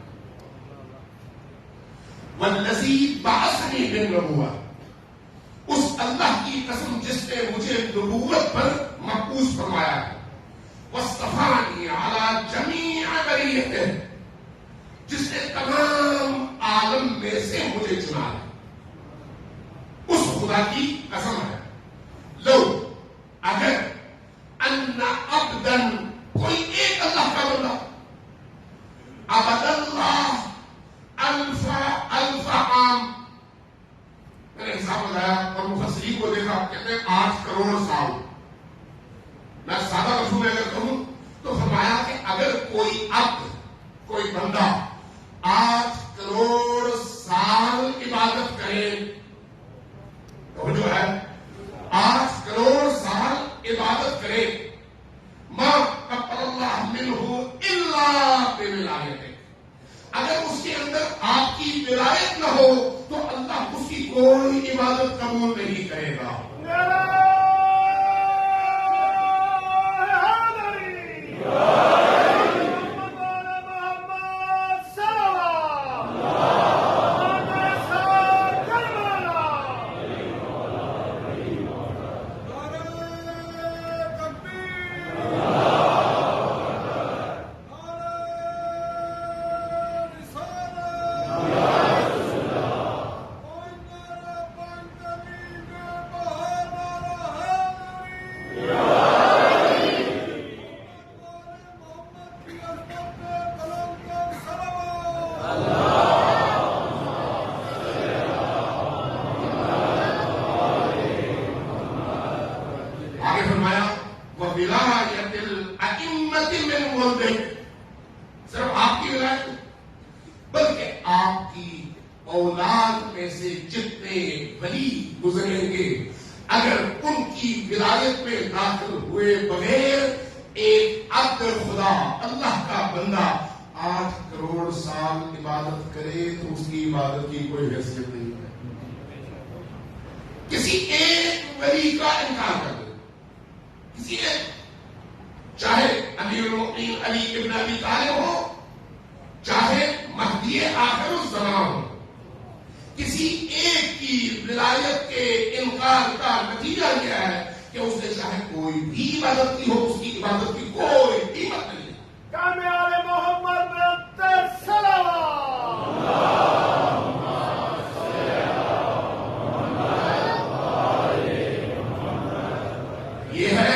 والذی بعثنی بالنبوہ، اس اللہ کی قسم جس نے مجھے نبوت پر مبعوث فرمایا ہے، واصطفانی علی جمیع بریتہ، جس نے تمام عالم میں سے مجھے چنا ہے، اس خدا کی قسم ہے، لو اگر ان عبدن، کوئی ایک اللہ کا بندہ، عبد اللہ الف عام، میں نے حساب لگایا اور مفسرین کو دیکھا کہتے ہیں 8 کروڑ سال، میں سادہ لفظوں میں اگر کہوں تو فرمایا کہ اگر کوئی عبد، کوئی بندہ منہ الا بولایتہ، اگر اس کے اندر آپ کی ولایت نہ ہو تو اللہ اس کی کوئی عبادت قبول نہیں کرے گا۔ صرف آپ کی ولایت بلکہ آپ کی اولاد میں سے جتنے ولی گزریں گے اگر ان کی ولایت میں داخل ہوئے بغیر ایک عبد خدا اللہ کا بندہ 8 کروڑ سال عبادت کرے تو اس کی عبادت کی کوئی حیثیت نہیں ہے۔ کسی ایک ولی کا انکار کر دے، کسی ایک، چاہے امیر المؤمنین علی ابن ابی طالب ہو، چاہے مہدی آخر الزمان ہو، کسی ایک کی ولایت کے انکار کا نتیجہ یہ ہے کہ اس نے چاہے کوئی بھی عبادت کی ہو، اس کی عبادت کی کوئی قیمت نہیں۔ کامیاب محمد بہتر صلوات۔ یہ ہے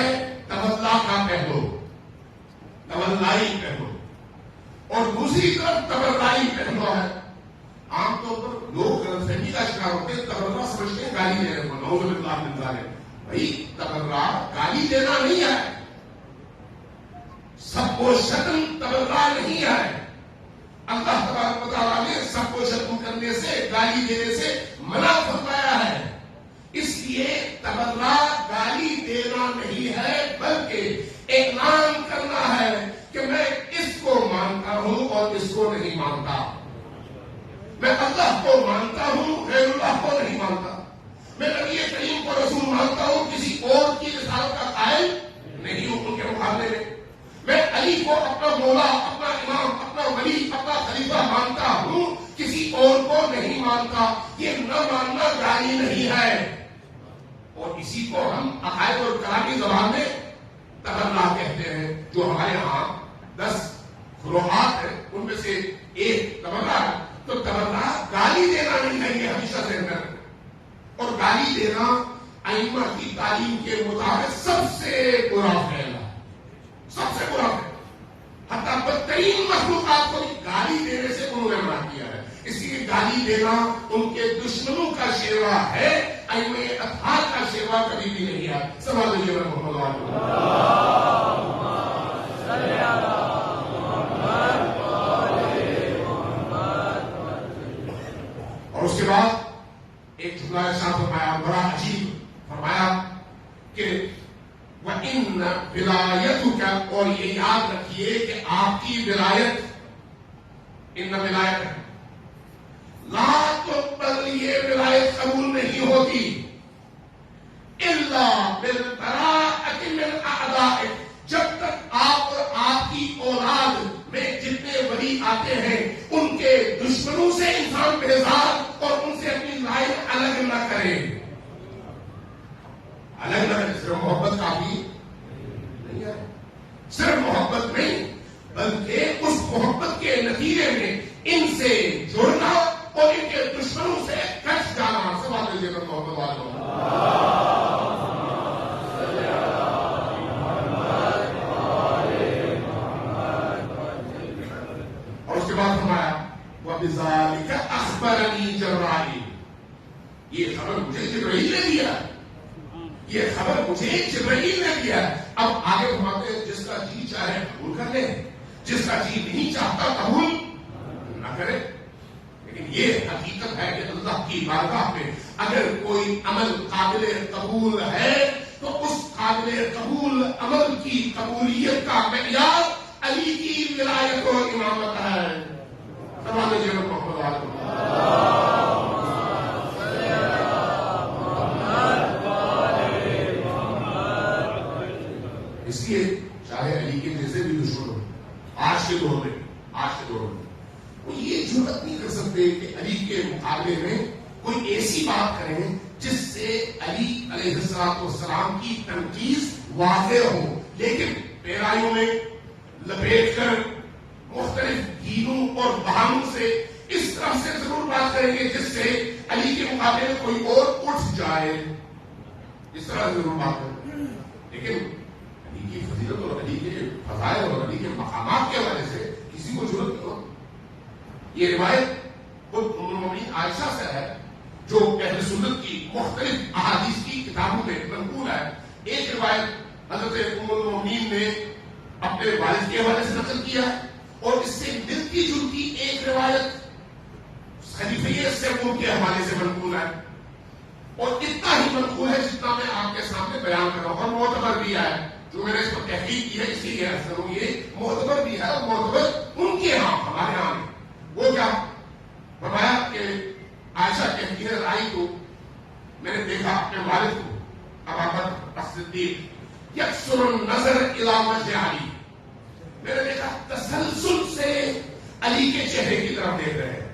تولا کا پہلو، تولائی پہلو، اور دوسری طرف تبرعی پہلو ہے۔ عام طور پر لوگ غلط فہمی کا شکار ہوتے ہیں، تبرع سمجھتے ہیں گالی دینے کو، نعوذ باللہ من ذالک۔ بھائی تبرع گالی دینا نہیں ہے، سب کو شتم تبرع نہیں ہے۔ اللہ تبارک و تعالیٰ نے سب کو شتم کرنے سے، گالی دینے سے منع فرمایا ہے۔ اس لیے تبرع گالی دینا نہیں ہے بلکہ اعلان کرنا ہے کہ میں اس کو مانتا ہوں اور اس کو نہیں مانتا، میں اللہ کو مانتا ہوں غیر اللہ کو نہیں مانتا، میں نبی کریم کو رسول مانتا ہوں، کسی اور کی رسالت کا قائل نہیں ہوں ان کے مقابلے میں علی کو اپنا مولا، اپنا امام، اپنا ولی، اپنا خلیفہ مانتا ہوں، کسی اور کو نہیں مانتا۔ یہ نہ ماننا گالی نہیں ہے، اور اسی کو ہم عقائد اور کلامی زبان میں تبرع کہتے ہیں۔ جو ہمارے ہاں 10 فروعات ہیں ان میں سے ایک تبرع ہے، تو تبرع گالی دینا نہیں ہے، یہ ہمیشہ ذہن میں رکھیں۔ اور گالی دینا ائمہ کی تعلیم کے مطابق سب سے برا فعل ہے، سب سے برا فعل، حتیٰ بدترین مخلوقات کو گالی دینے سے انہوں نے منع کیا ہے۔ اس لیے گالی دینا ان کے دشمنوں کا شیوا ہے، ائمہ اطہار کا شیوا کبھی بھی نہیں ہے۔ سمجھ لیجیے محمد اور اس کے بعد ایک جملہ ارشاد فرمایا، بڑا عجیب فرمایا کہ وَإِنَّ وِلَایَتُكَ، اور یہ یاد رکھیے کہ آپ کی ولایت، ان ولایت ہے، لا تقبل، یہ ولایت قبول نہیں ہوتی، الا بالبراءۃ من اعدائک، جب تک آپ اور آپ کی اولاد میں جتنے ولی آتے ہیں ان کے دشمنوں سے انسان بیزار اور ان سے اپنی لائن الگ نہ کرے، الگ نہ کرے۔ صرف محبت کافی نہیں ہے، صرف محبت نہیں بلکہ اس محبت کے نتیجے میں ان سے جڑنا اور ان کے دشمنوں سے کٹ جانا۔ سوال لیجیے گا محبت والوں۔ اور اس کے بعد فرمایا وَبِذَلِكَ أَخْبَرَنِي جَبْرَائِيلُ، یہ خبر مجھے جبرائیل نے دیا، یہ خبر مجھے جبرائیل نے دیا۔ اب آگے فرماتے ہیں جس کا جی چاہے قبول کر لے، جس کا جی نہیں چاہتا قبول نہ کرے، لیکن یہ حقیقت ہے کہ اللہ کی بارگاہ میں اگر کوئی عمل قابل قبول ہے تو اس قابل قبول عمل کی قبولیت کا معیار علی سلام ہے جناب محمد علیہ اس لیے چاہے علی کے جیسے بھی دشمن ہو آج کے دور میں وہ یہ جرأت نہیں کر سکتے کہ علی کے مقابلے میں کوئی ایسی بات کریں جس سے علی علیہ السلام کی تنقید واضح ہو، لیکن پیرایوں میں لپیٹ کر مختلف گینوں اور بہانوں سے اس طرح سے ضرور بات کریں گے جس سے علی کے مقابلے میں کوئی اور اٹھ جائے، اس طرح ضرور بات کریں، لیکن علی کی فضیلت اور علی کے فضائل اور علی کے مقامات کے حوالے سے کسی کو ضرورت نہیں ہو۔ یہ روایت خود ام المؤمنین عائشہ سے ہے جو اہل سنت کی مختلف احادیث کی کتابوں میں منقول ہے۔ ایک روایت حضرت ام المؤمنین نے اپنے والد کے حوالے سے نقل کیا ہے، اور اس سے ملتی جلتی ایک روایت خلیفہ سیمون کے حوالے سے منقول ہے، اور اتنا ہی منقول ہے جتنا میں آپ کے سامنے بیان کر رہا ہوں، اور معتبر بھی ہے۔ جو میں نے اس پر تحقیق کی ہے اسی لیے عرض کروں، یہ معتبر بھی ہے، اور معتبر ان کے ہاں ہمارے ہاں نہیں۔ وہ کیا فرمایا کہ عائشہ کہتی ہے رائی کو میں نے دیکھا اپنے والد کو ابابکر الصدیق یکسر النظر الی وجہ علی، میں نے دیکھا تسلسل سے علی کے چہرے کی طرف دیکھ رہے ہیں،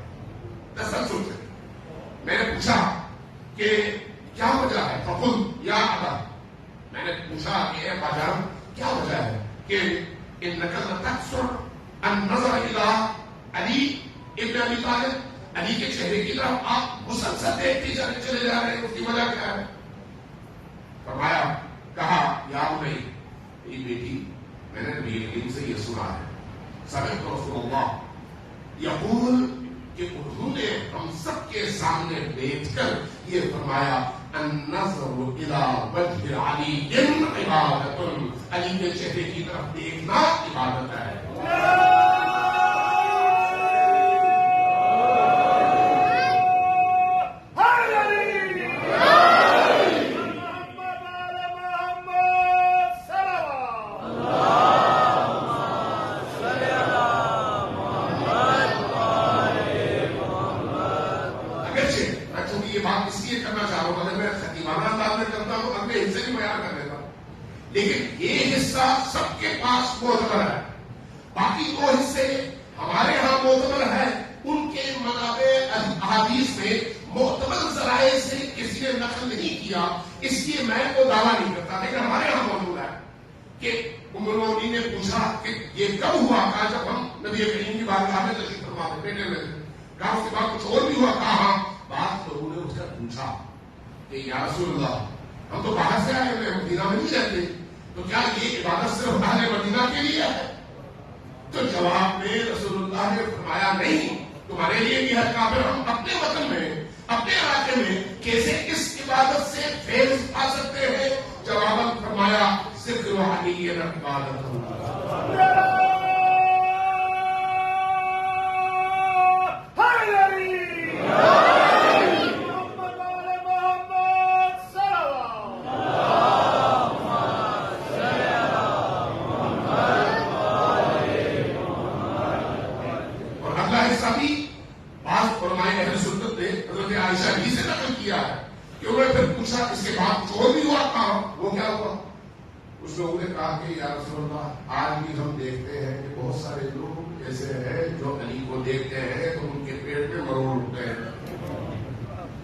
تسلسل سے۔ میں نے پوچھا کہ کیا وجہ ہے؟ فقلت یا ابا، میں نے پوچھا کہ اے ابا جان کیا وجہ ہے کہ انک لتکثر النظر الی علی ابن ابی طالب، علی کے چہرے کی طرف آپ مسلسل دیکھتے چلے جا رہے ہیں، اس کی وجہ کیا ہے؟ فرمایا کہا یا بنی، میری بیٹی میں نے نبی کریم سے یہ سنا ہے، سمعت رسول اللہ یقول کہ انہوں نے ہم سب کے سامنے بیٹھ کر یہ فرمایا النظر الی وجہ علی عبادت، علی کے چہرے کی طرف دیکھنا عبادت ہے۔ لیکن یہ حصہ سب کے پاس معتبر ہے، باقی دو حصے ہمارے ہاں معتبر ہے، ان کے منابع احادیث میں معتبر ذرائع سے کسی نے نقل نہیں کیا، اس لیے میں وہ دعویٰ نہیں کرتا، لیکن ہمارے ہاں موجود ہے کہ ام المؤمنین نے پوچھا کہ یہ کب ہوا؟ کہا جب ہم نبی کریم کی بارگاہ میں تشریف فرما تھے بیٹے میں، کہا اس کے بعد کچھ اور بھی ہوا؟ کہا بات لوگوں نے اس کا پوچھا کہ یا رسول اللہ ہم تو باہر سے آئے ہوئے، مدینہ میں نہیں رہتے، تو کیا یہ عبادت صرف اہل مدینہ کے لیے ہے؟ تو جواب میں رسول اللہ نے فرمایا نہیں، تمہارے لیے بھی ہے کافر، ہم اپنے وطن میں اپنے علاقے میں کیسے اس عبادت سے فیض پا سکتے ہیں؟ جواباً فرمایا ذکر علی عبادت اس کے بعد جو بھی ہوا کہا وہ کیا ہوا؟ اس لوگوں نے کہا کہ یا رسول اللہ آج بھی ہم دیکھتے ہیں کہ بہت سارے لوگ ایسے ہیں جو علی کو دیکھتے ہیں تو ان کے پیٹ میں مروڑ اٹھتے ہیں،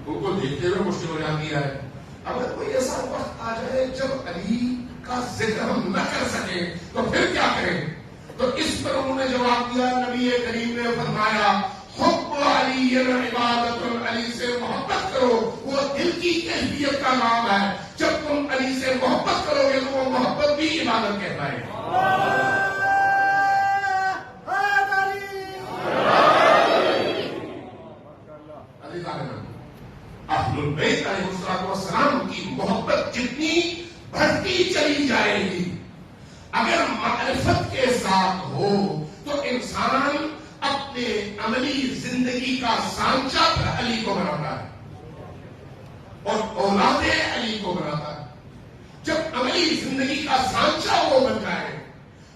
ان کو دیکھتے ہوئے مشکل ہو جاتی ہے۔ اگر کوئی ایسا وقت آ جائے جب علی کا ذکر ہم نہ کر سکیں تو پھر کیا کریں؟ تو اس پر انہوں نے جواب دیا، نبی کریم نے فرمایا حب علی عبادت، علی سے محبت کرو، وہ دل کی کیفیت کا نام ہے، جب تم علی سے محبت کرو گے تو وہ محبت بھی عبادت کہتا ہے۔ اہل البیت علیہ السلام کی محبت جتنی بڑھتی چلی جائے گی، اگر معرفت کے ساتھ ہو تو انسان اپنے عملی زندگی کا سانچہ پھر علی کو بناتا ہے اور اولاد علی کو بناتا ہے۔ جب عملی زندگی کا سانچہ وہ بن جائے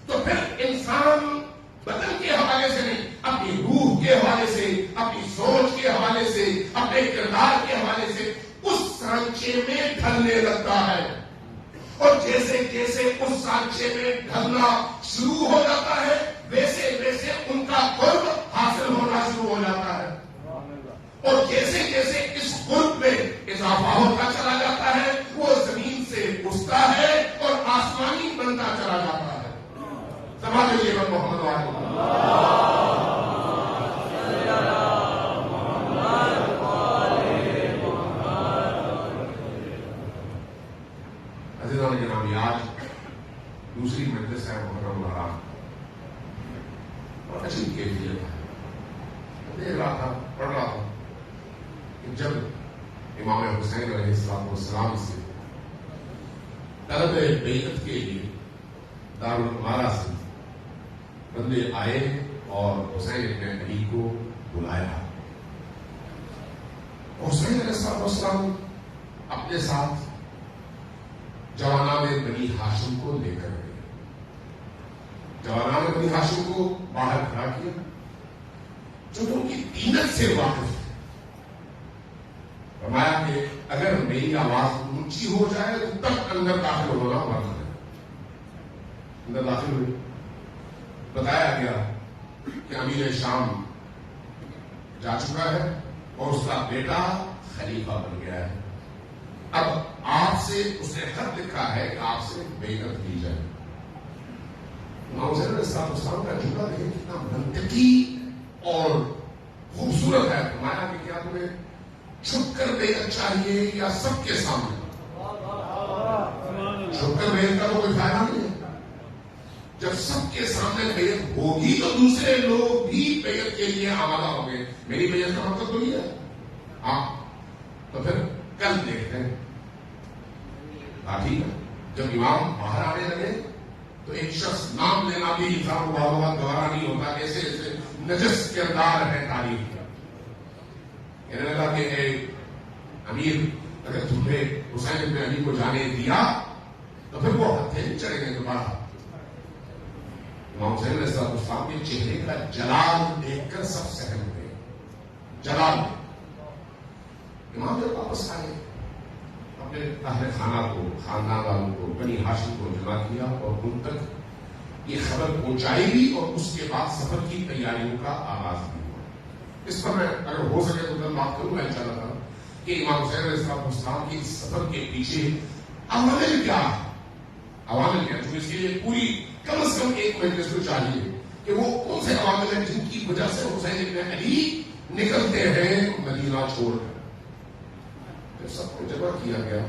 تو پھر انسان بدن کے حوالے سے نہیں، اپنی روح کے حوالے سے اپنے کردار کے حوالے سے اس سانچے میں ڈھلنے لگتا ہے، اور جیسے جیسے اس سانچے میں ڈھلنا شروع ہو جاتا ہے ویسے ویسے ان کا قرب حاصل ہونا شروع ہو جاتا ہے، اور جیسے جیسے اس قرب میں اضافہ ہوتا چلا جاتا ہے وہ زمین سے اٹھتا ہے اور آسمانی بنتا چلا جاتا ہے۔ سماج جیون محمد عزیزان جناب، آج دوسری مجلس ہے محرم الحرام، اور اچھی کیفیت ہے۔ دیکھ رہا تھا، پڑھ رہا تھا کہ جب امام حسین علیہ السلام سے طلب بیعت کے لیے دارالامارہ سے بندے آئے اور حسین ابن علی کو بلایا، حسین علیہ السلام اپنے ساتھ جوانان بنی ہاشم کو لے کر گئے، جوانان بنی ہاشم کو باہر کھڑا کیا جو ان کی دینت سے واقف ہے، فرمایا کہ اگر میری آواز اونچی ہو جائے تو تب اندر داخل ہونا بند ہے۔ اندر داخل ہوئے، بتایا گیا کہ امیر شام جا چکا ہے اور اس کا بیٹا خلیفہ بن گیا ہے، اب آپ سے اس نے خط لکھا ہے کہ آپ سے بیعت کی جائے۔ امام حسین علیہ السلام کا جملہ دیکھیں کتنا منطقی اور خوبصورت ہے۔ فرمایا کہ کیا تمہیں چھپ کر بیعت چاہیے یا سب کے سامنے؟ چھپ کر بیعت کا تو کوئی فائدہ نہیں ہے، جب سب کے سامنے بیعت ہوگی تو دوسرے لوگ بھی بیعت کے لیے آمادہ ہوں گے۔ میری بیعت کا مطلب تو نہیں ہے، ہاں تو پھر کل دیکھتے ہیں۔ ٹھیک ہے، جب امام باہر آنے لگے تو ایک شخص نام لینا بھی انسان کو بہت گوارا نہیں ہوتا، ایسے ایسے نجس کردار ہے تاریخ کا۔ کہنے لگا کہ اے امیر، اگر تم نے حسین ابن علی کو جانے دیا تو پھر وہ ہتھیلی چڑھیں گے دوبارہ۔ امام حسین علیہ السلام کے چہرے کا جلال دیکھ کر سب سہم ہوئے، جلال۔ امام جب واپس آئے اپنے اہل خانہ کو، خاندان والوں کو، بنی ہاشم کو جمع کیا اور ان تک یہ خبر پہنچائی بھی، اور اس کے بعد سفر کی تیاریوں کا آغاز بھی ہوا۔ اس پر میں اگر ہو سکے تو میں بات کروں گا انشاءاللہ تعالیٰ کہ امام حسین علیہ السلام کی سفر کے پیچھے عوامل کیا ہے، عوامل کیا، جو اس کے لیے پوری کم از کم ایک مجلس کو چاہیے کہ وہ کون سے عوامل ہیں جن کی وجہ سے حسین ابن علی نکلتے ہیں مدینہ چھوڑ کر۔ جب سب کو جمع کیا گیا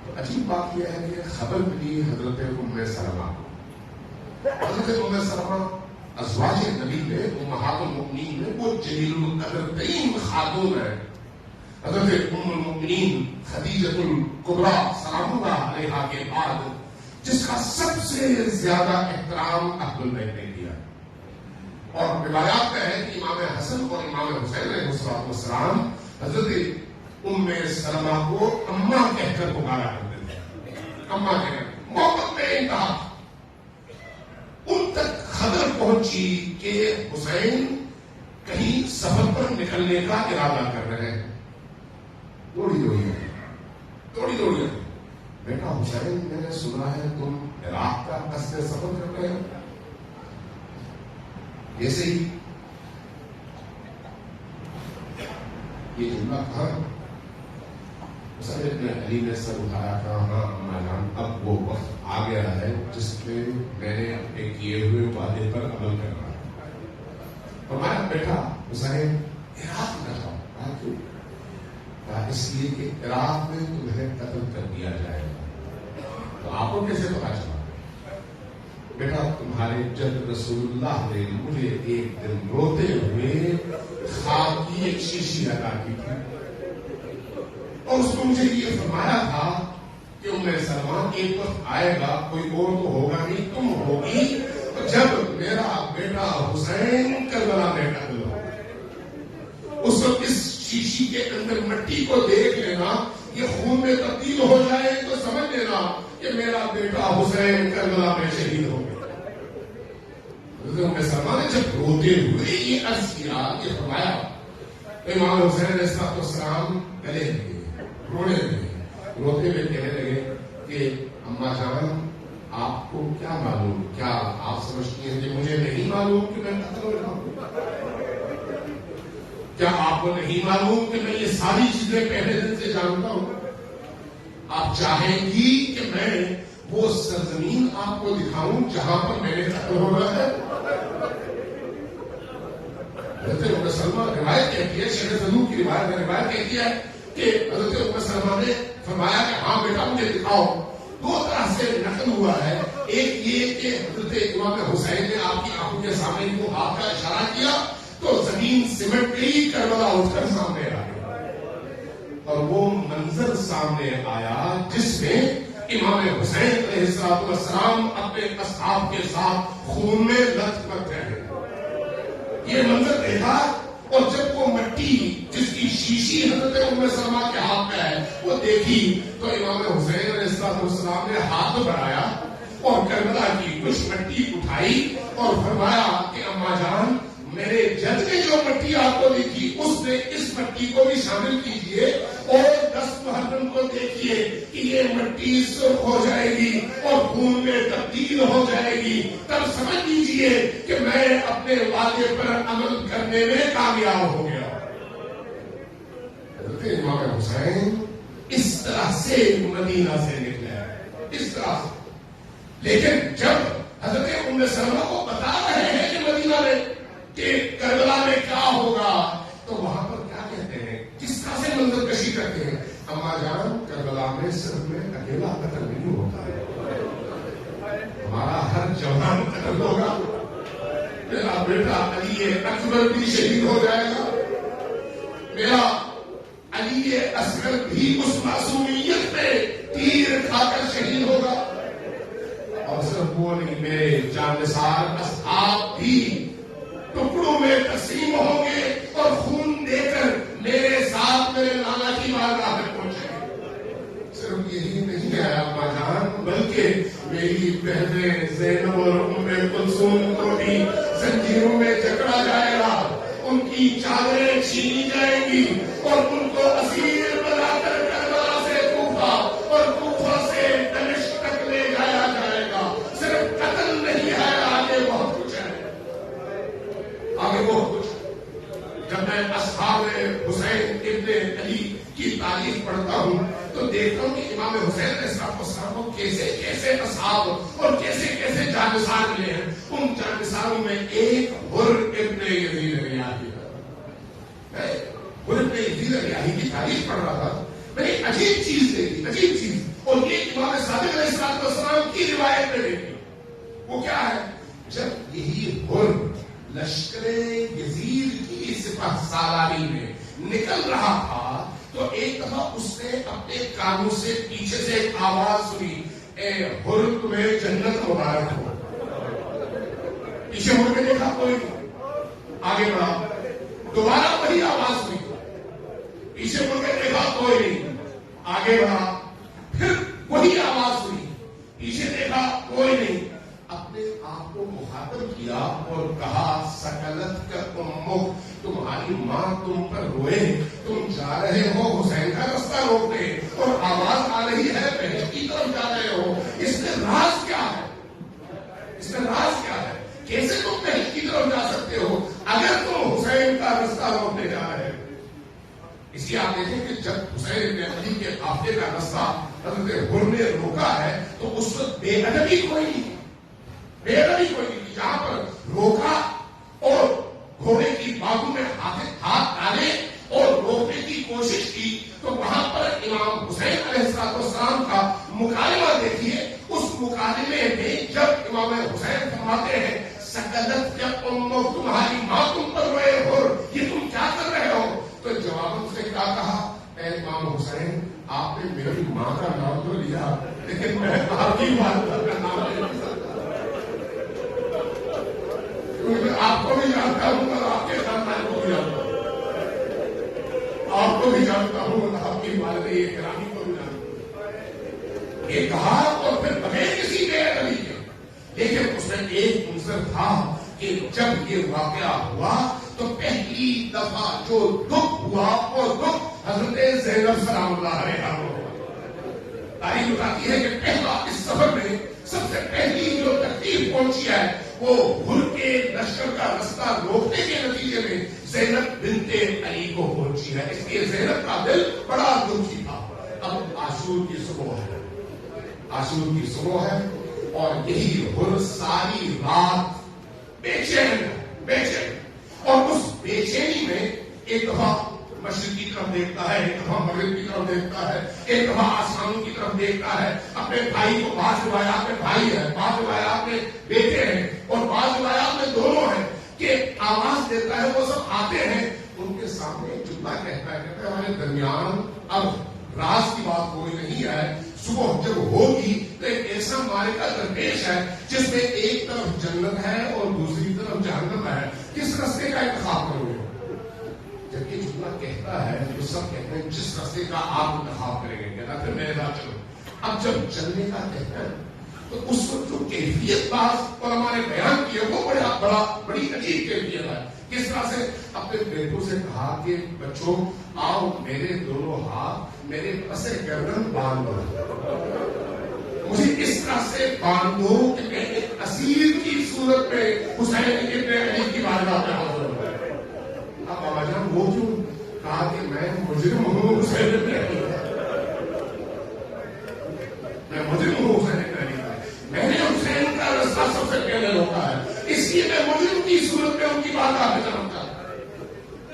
تو عجیب بات یہ ہے کہ خبر ملی حضرت ام سلمہ کو۔ حضرت ام سلمہ ازواج نبی میں، امہات المؤمنین میں وہ جلیل القدر ترین خاتون ہے، حضرت ام المؤمنین خدیجۃ الکبریٰ سلام اللہ علیہا کے بعد جس کا سب سے زیادہ احترام اہل البیت نے کیا، اور روایات میں ہے کہ امام حسن اور امام حسین علیہ السلام حضرت ام سلمہ کو اماں کہہ کر پکارا کرتے تھے، اماں کہہ کر۔ محبت میں انتہا، ان تک خبر پہنچی کہ حسین کہیں سفر پر نکلنے کا ارادہ کر رہے ہیں۔ دوڑی دوڑی بیٹا حسین، میں نے سنا ہے تم عراق کا قصد سفر کر رہے ہو۔ ایسے ہی یہ جملہ کہا، حسین ابن علی نے سر اٹھایا، کہا ہاں اما جان، اب وہ وقت آ گیا ہے جس میں میں نے اپنے کیے ہوئے وعدے پر عمل کرنا ہے۔ فرمایا بیٹا حسین عراق نہ جاؤ۔ کہا کیوں؟ کہا اس لیے کہ عراق میں تمہیں قتل کر دیا جائے گا۔ تو آپ کو کیسے پتا چلا؟ بیٹا تمہارے جد رسول اللہ نے مجھے ایک دن روتے ہوئے خواب کی ایک شیشی عطا کی تھی، اور اس کو مجھے یہ فرمایا تھا کہ ام سلمہ ایک وقت آئے گا، کوئی اور تو ہوگا نہیں، تم ہوگی، تو جب میرا بیٹا حسین کربلا میں قتل ہو، اس وقت اس شیشی کے اندر مٹی کو دیکھ لینا، یہ خون میں تبدیل ہو جائے تو سمجھ لینا کہ میرا بیٹا حسین کربلا میں شہید ہو گیا۔ ام سلمہ نے جب روتے ہوئے یہ عرض کیا، یہ فرمایا امام حسین علیہ السلام گلے لگے، رونے لگے، روتے ہوئے کہنے لگے کہ اماں جان آپ کو کیا معلوم، کیا آپ سمجھتی ہیں کہ مجھے نہیں معلوم کہ میں قتل ہو رہا ہوں؟ کیا آپ کو نہیں معلوم کہ میں یہ ساری چیزیں پہلے دن سے جانتا ہوں؟ آپ چاہیں گی کہ میں وہ سرزمین آپ کو دکھاؤں جہاں پر میرے قتل ہو رہا ہے؟ حضرت ام سلمہ روایت کہتی ہے، شیخ صدوق کی روایت کہتی ہے کہ حضرت ام سلمہ نے فرمایا کہ ہاں بیٹا مجھے دکھاؤ۔ دو طرح سے نقل ہوا ہے، ایک یہ کہ حضرت امام حسین نے آپ کی آنکھوں کے سامنے کو ہاتھ کا اشارہ کیا تو زمین سمٹ گئی، کربلا اٹھ کر سامنے آ گیا، اور وہ منظر سامنے آیا جس میں امام حسین علیہ السلام اپنے اصحاب کے ساتھ خون میں لت پت رہے۔ یہ منظر دیکھا، اور جب وہ مٹی جس کی شیشی حضرت ام سلمہ کے ہاتھ میں ہے وہ دیکھی تو امام حسین علیہ السلام نے ہاتھ بڑھایا اور کربلا کی کچھ مٹی اٹھائی اور فرمایا کہ اماں جان میرے جد نے جو مٹی آپ کو دیکھی اس میں اس مٹی کو بھی شامل کیجئے، اور 10 محرم کو دیکھیے کہ یہ مٹی سرخ ہو جائے گی اور خون میں تبدیل ہو جائے گی، تب سمجھ لیجئے کہ میں اپنے وعدے پر عمل کرنے میں کامیاب ہو گیا۔ حضرت امام حسین اس طرح سے مدینہ سے نکلے، اس طرح سے۔ لیکن جب حضرت ام سلمہ کو بتا رہے ہیں کہ مدینہ میں کہ کربلا میں کیا ہوگا، تو وہاں پر کیا کہتے ہیں، کس طرح سے منظر کشی کرتے ہیں؟ اماں جان کربلا میں صرف میں اکیلا قتل نہیں ہوتا ہے، ہمارا ہر جوان قتل ہوگا، میرا بیٹا علی اکبر بھی شہید ہو جائے گا، میرا علی اصغر بھی اس معصومیت میں تیر کھا کر شہید ہوگا، اور صرف وہ نہیں، میرے جانثار اصحاب بھی ٹکڑوں میں تقسیم ہوں گے اور خون دے کر میرے ساتھ میرے نانا کی بارگاہ میں پہنچیں گے۔ صرف یہی نہیں ہے اماں جان، بلکہ میری بہنیں زینب اور ام کلثوم کو بھی زنجیروں میں جکڑا جائے گا، ان کی چادریں چھینی جائیں گی اور ان کو اسیر بنا کر کربلا سے کوفہ اور کوفہ سے دمشق تک لے جایا جائے گا۔ صرف قتل نہیں ہے، آگے بہت کچھ ہے، آگے بہت کچھ۔ جب میں اصحاب حسین ابن علی کی تاریخ پڑھتا ہوں تو دیکھتا ہوں کہ امام حسین علیہ السلام کو کیسے کیسے اصحاب اور کیسے کیسے جانثار ملے ہیں۔ ان جانثاروں میں ایک حر ابن یزید ریاحی ہے۔ حر ابن یزید ریاحی کی تاریخ پڑھ رہا تھا، میں نے عجیب چیز دیکھی، عجیب چیز، اور یہ امام صادق علیہ السلام کی روایت میں دیکھی۔ وہ کیا ہے، جب یہی حر لشکر یزید کی سپہ سالاری میں نکل رہا تھا تو ایک دفعہ اس نے اپنے کانوں سے پیچھے سے ایک آواز سنی، اے حر تمہیں جنت مبارک ہو۔ پیچھے مڑ کے دیکھا کوئی نہیں، آگے بڑھا، دوبارہ وہی آواز سنی، پیچھے مڑ کے دیکھا کوئی نہیں، آگے بڑھا، پھر وہی آواز سنی، پیچھے دیکھا کوئی نہیں، اپنے آپ کو مخاطب کیا اور کہا سکلت کا امک، تمہاری ماں تم پر روئے، تم جا رہے ہو حسین کا رستہ روکنے اور آواز آ رہی ہے بہشت کی طرف جا رہے ہو، اس میں راز کیا ہے، اس میں راز کیا ہے، کیسے تم بہشت کی طرف جا سکتے ہو اگر تم حسین کا رستہ روکنے جا رہے ہو؟ اس لیے آپ دیکھیں کہ جب حسین بن علی کے قافلے کا رستہ حضرت حر نے روکا ہے تو اس وقت بے ادبی کوئی نہیں، بے ادبی کوئی نہیں، یہاں پر روکا اور گھوڑے کی باگوں میں ہاتھ ڈالے اور روکنے کی کوشش کی تو وہاں پر امام حسین علیہ السلام کا مکالمہ دیکھیے۔ اس مکالمے میں جب امام حسین فرماتے ہیں سکلت کا امک، تمہاری ماں تم پر روئے، حر یہ تم کیا کر رہے ہو، تو جواب سے کیا کہا، اے امام حسین آپ نے میری ماں کا نام تو لیا لیکن میں آپ کی والدہ کا نام نہیں لیا، آپ کو بھی جانتا ہوں اور آپ کے خاندان کو بھی جانتا ہوں، آپ کو بھی جانتا ہوں اور آپ کی والدہ گرامی کو بھی جانتا ہوں۔ یہ کہا اور پھر بغیر کسی بے ادبی کے، لیکن اس میں ایک منظر تھا کہ جب یہ واقعہ ہوا تو پہلی دفعہ جو دکھ ہوا وہ دکھ حضرت زینب سلام اللہ علیہا کو تاریخ بتاتی ہے کہ پہلا اس سفر میں سب سے پہلی جو تکلیف پہنچی ہے وہ ہر کے لشکر کا رستہ روکنے کے نتیجے میں زینب بنت علی کو پہنچی ہے. اس لیے زینب کا دل بڑا دکھی تھا. اب عاشور کی صبح ہے, عاشور کی صبح ہے اور یہی ہر ساری رات بے چین اور اس بے چینی میں ایک دفعہ مشرق کی طرف دیکھتا ہے, ایک دفعہ مغرب کی طرف دیکھتا ہے, ایک دفعہ آسمان کی طرف دیکھتا ہے. اپنے بھائی کو بعض روایات میں بھائی ہے, بعض روایات میں بیٹے ہیں اور بعض روایات میں دونوں ہیں کہ آواز دیتا ہے. وہ سب آتے ہیں, ان کے سامنے جملہ کہتا ہے ہمارے درمیان اب راز کی بات کوئی نہیں ہے. صبح جب ہوگی تو ایک ایسا معرکہ درپیش ہے جس میں ایک طرف جنت ہے اور دوسری طرف جہنم ہے. کس رستے کا انتخاب کرو گے؟ جب یہ جملہ کہتا ہے تو سب کہتے ہیں جس رستے کا آپ انتخاب کریں گے. کہتا پھر میرے ساتھ چلو. اب جب چلنے کا کہتا ہے تو اس وقت جو کیفیت بعض اور ہمارے بیان کی ہے وہ بڑی عجیب کیفیت ہے. کس طرح سے اپنے بیٹوں سے کہا کہ بچوں آؤ میرے دونوں ہاتھ میرے پسے گردن باندھ دو, مجھے اس طرح سے باندھ دو کہ میں ایک اسیر کی صورت میں حسین ابن علی کی بارگاہ میں حاضر ہوں. اب بابا جان وہ کیوں؟ کہا کہ میں مجرم ہوں حسین ابن علی کا, میں مجرم ہوں حسین ابن علی کا, میں نے حسین کا رستہ سب سے پہلے روکا ہے, اس لیے میں مجرم کی صورت میں ان کی بارگاہ میں جنم تھا.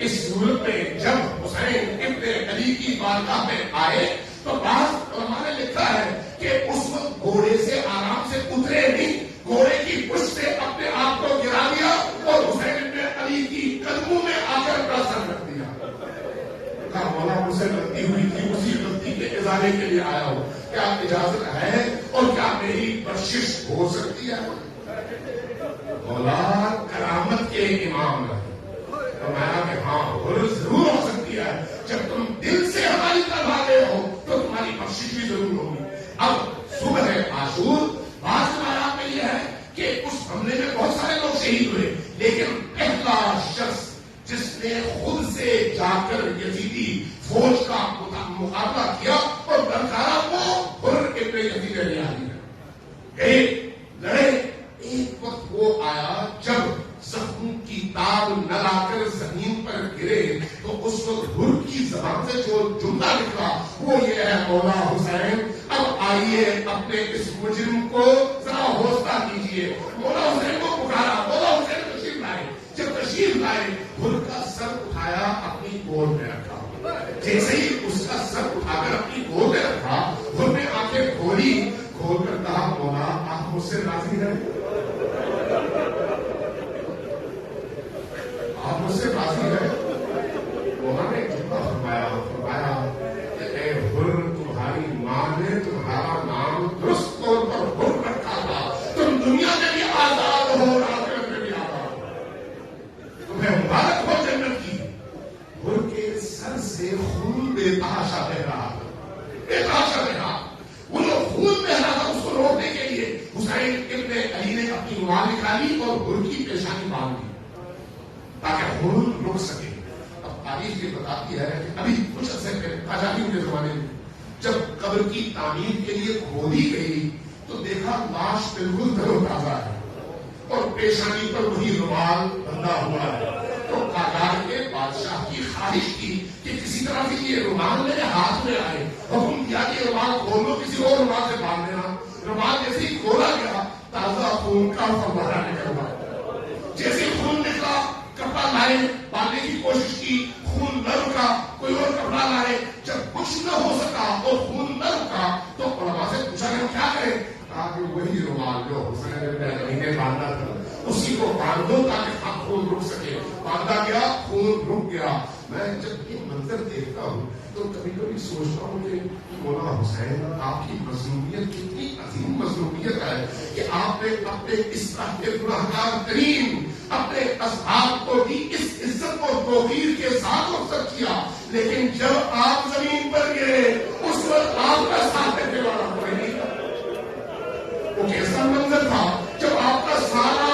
اس صورت میں جب حسین ابن علی کی بارگاہ میں آئے تو بعض علماء نے لکھا ہے کہ اس وقت گھوڑے سے آرام سے اترے نہیں, گھوڑے کی پشت سے اپنے آپ کو گرا دیا اور حسین ابن علی کی قدموں میں آ کر اپنا سر رکھ دیا. کہا مولا مجھ سے غلطی ہوئی تھی, اسی غلطی کے ازالے کے لیے آیا ہوں, کیا اجازت ہے اور کیا میری بخشش ہو سکتی ہے؟ مولا کرامت کے امام ہے, فرمایا کہ ہاں ضرور ہو سکتی ہے, جب تم دل سے ہماری طرف آ گئے ہو تو تمہاری بخشش بھی ضرور ہوگی. اب صبح عاشور, بعض روایات میں یہ ہے کہ اس حملے میں بہت سارے لوگ شہید ہوئے, لیکن پہلا شخص جس نے خود سے جا کر یزیدی فوج کا مقابلہ کیا اور درکارا وہ ہر ابن یزید علی ہے. لڑے, ایک وقت وہ آیا جب زخم کی تاب نہ لا کر زمین پر گرے تو اس وقت ہر کی زبان سے جو جملہ نکلا وہ یہ ہے مولا حسین اب آئیے اپنے اس مجرم کو ذرا حوصلہ دیجیے. مولا حسین کو پکارا, مولا حسین تشریف لائے. جب تشریف لائے ہر کا سر اٹھایا اپنی گود میں رکھا. جیسے ہی اس کا سر اٹھا کر اپنی گود میں رکھا ہر نے آنکھیں کھولی, کھول کر کہا مولا آپ مجھ سے راضی ہیں, آپ مجھ سے راضی ہے. مولا نے جملہ فرمایا کہ اے ہر تمہاری ماں نے تمہارا نام درست طور پر ہر رکھا تھا, تم دنیا میں بھی آزاد ہو اور آخرت میں بھی آزاد ہو, تمہیں مبارک ہو جنت کی. ہر کے سر سے خون بے تحاشا بہ رہا تھا, بے تحاشا بہ رہا. وہ لوگ خون بہ رہا تھا, اس کو روکنے کے لیے حسین ابن علی نے اپنی ماں نکالی اور ہر کی پیشانی باندھ دی تاکہ خون رک سکے. اب تاریخ یہ بتاتی ہے کہ ابھی کچھ عرصے پہلے قاجاریوں کے زمانے میں جب قبر کی تعمیر کے لیے کھودی گئی تو دیکھا لاش بالکل تر و تازہ ہے اور پیشانی پر وہی رومال بندھا ہوا ہے. تو قاجار کے بادشاہ کی خواہش کی کہ کسی طرح سے یہ رومال میرے ہاتھ میں آئے. حکم دیا کہ رومال کھولو, کسی اور رومال سے باندھ دینا. رومال جیسے ہی کھولا گیا تازہ خون کا فوارہ نکلا. جیسے خون نکلا کپڑا لائے, باندھنے کی کوشش کی, خون نہ رکا, کوئی اور کپڑا لائے. جب کچھ نہ ہو سکا اور خون نہ رکا تو علماء سے پوچھا کہ کیا کرے. کہا کہ وہی رومال جو حسین ابن علی نے باندھا تھا اسی کو باندھو تاکہ خون رک سکے. باندھا گیا, خون رک گیا. میں جب یہ منظر دیکھتا ہوں تو کبھی کبھی سوچتا ہوں کہ مولا حسین آپ کی مظلومیت کتنی عظیم مظلومیت ہے کہ آپ نے اپنے اس طرح کے گناہگار ترین اپنے اصحاب کو بھی اس عزت اور توقیر کے ساتھ رخصت کیا, لیکن جب آپ زمین پر گئے اس وقت آپ کا ساتھ دینے والا کوئی نہیں تھا. وہ کیسا منظر تھا جب آپ کا سارا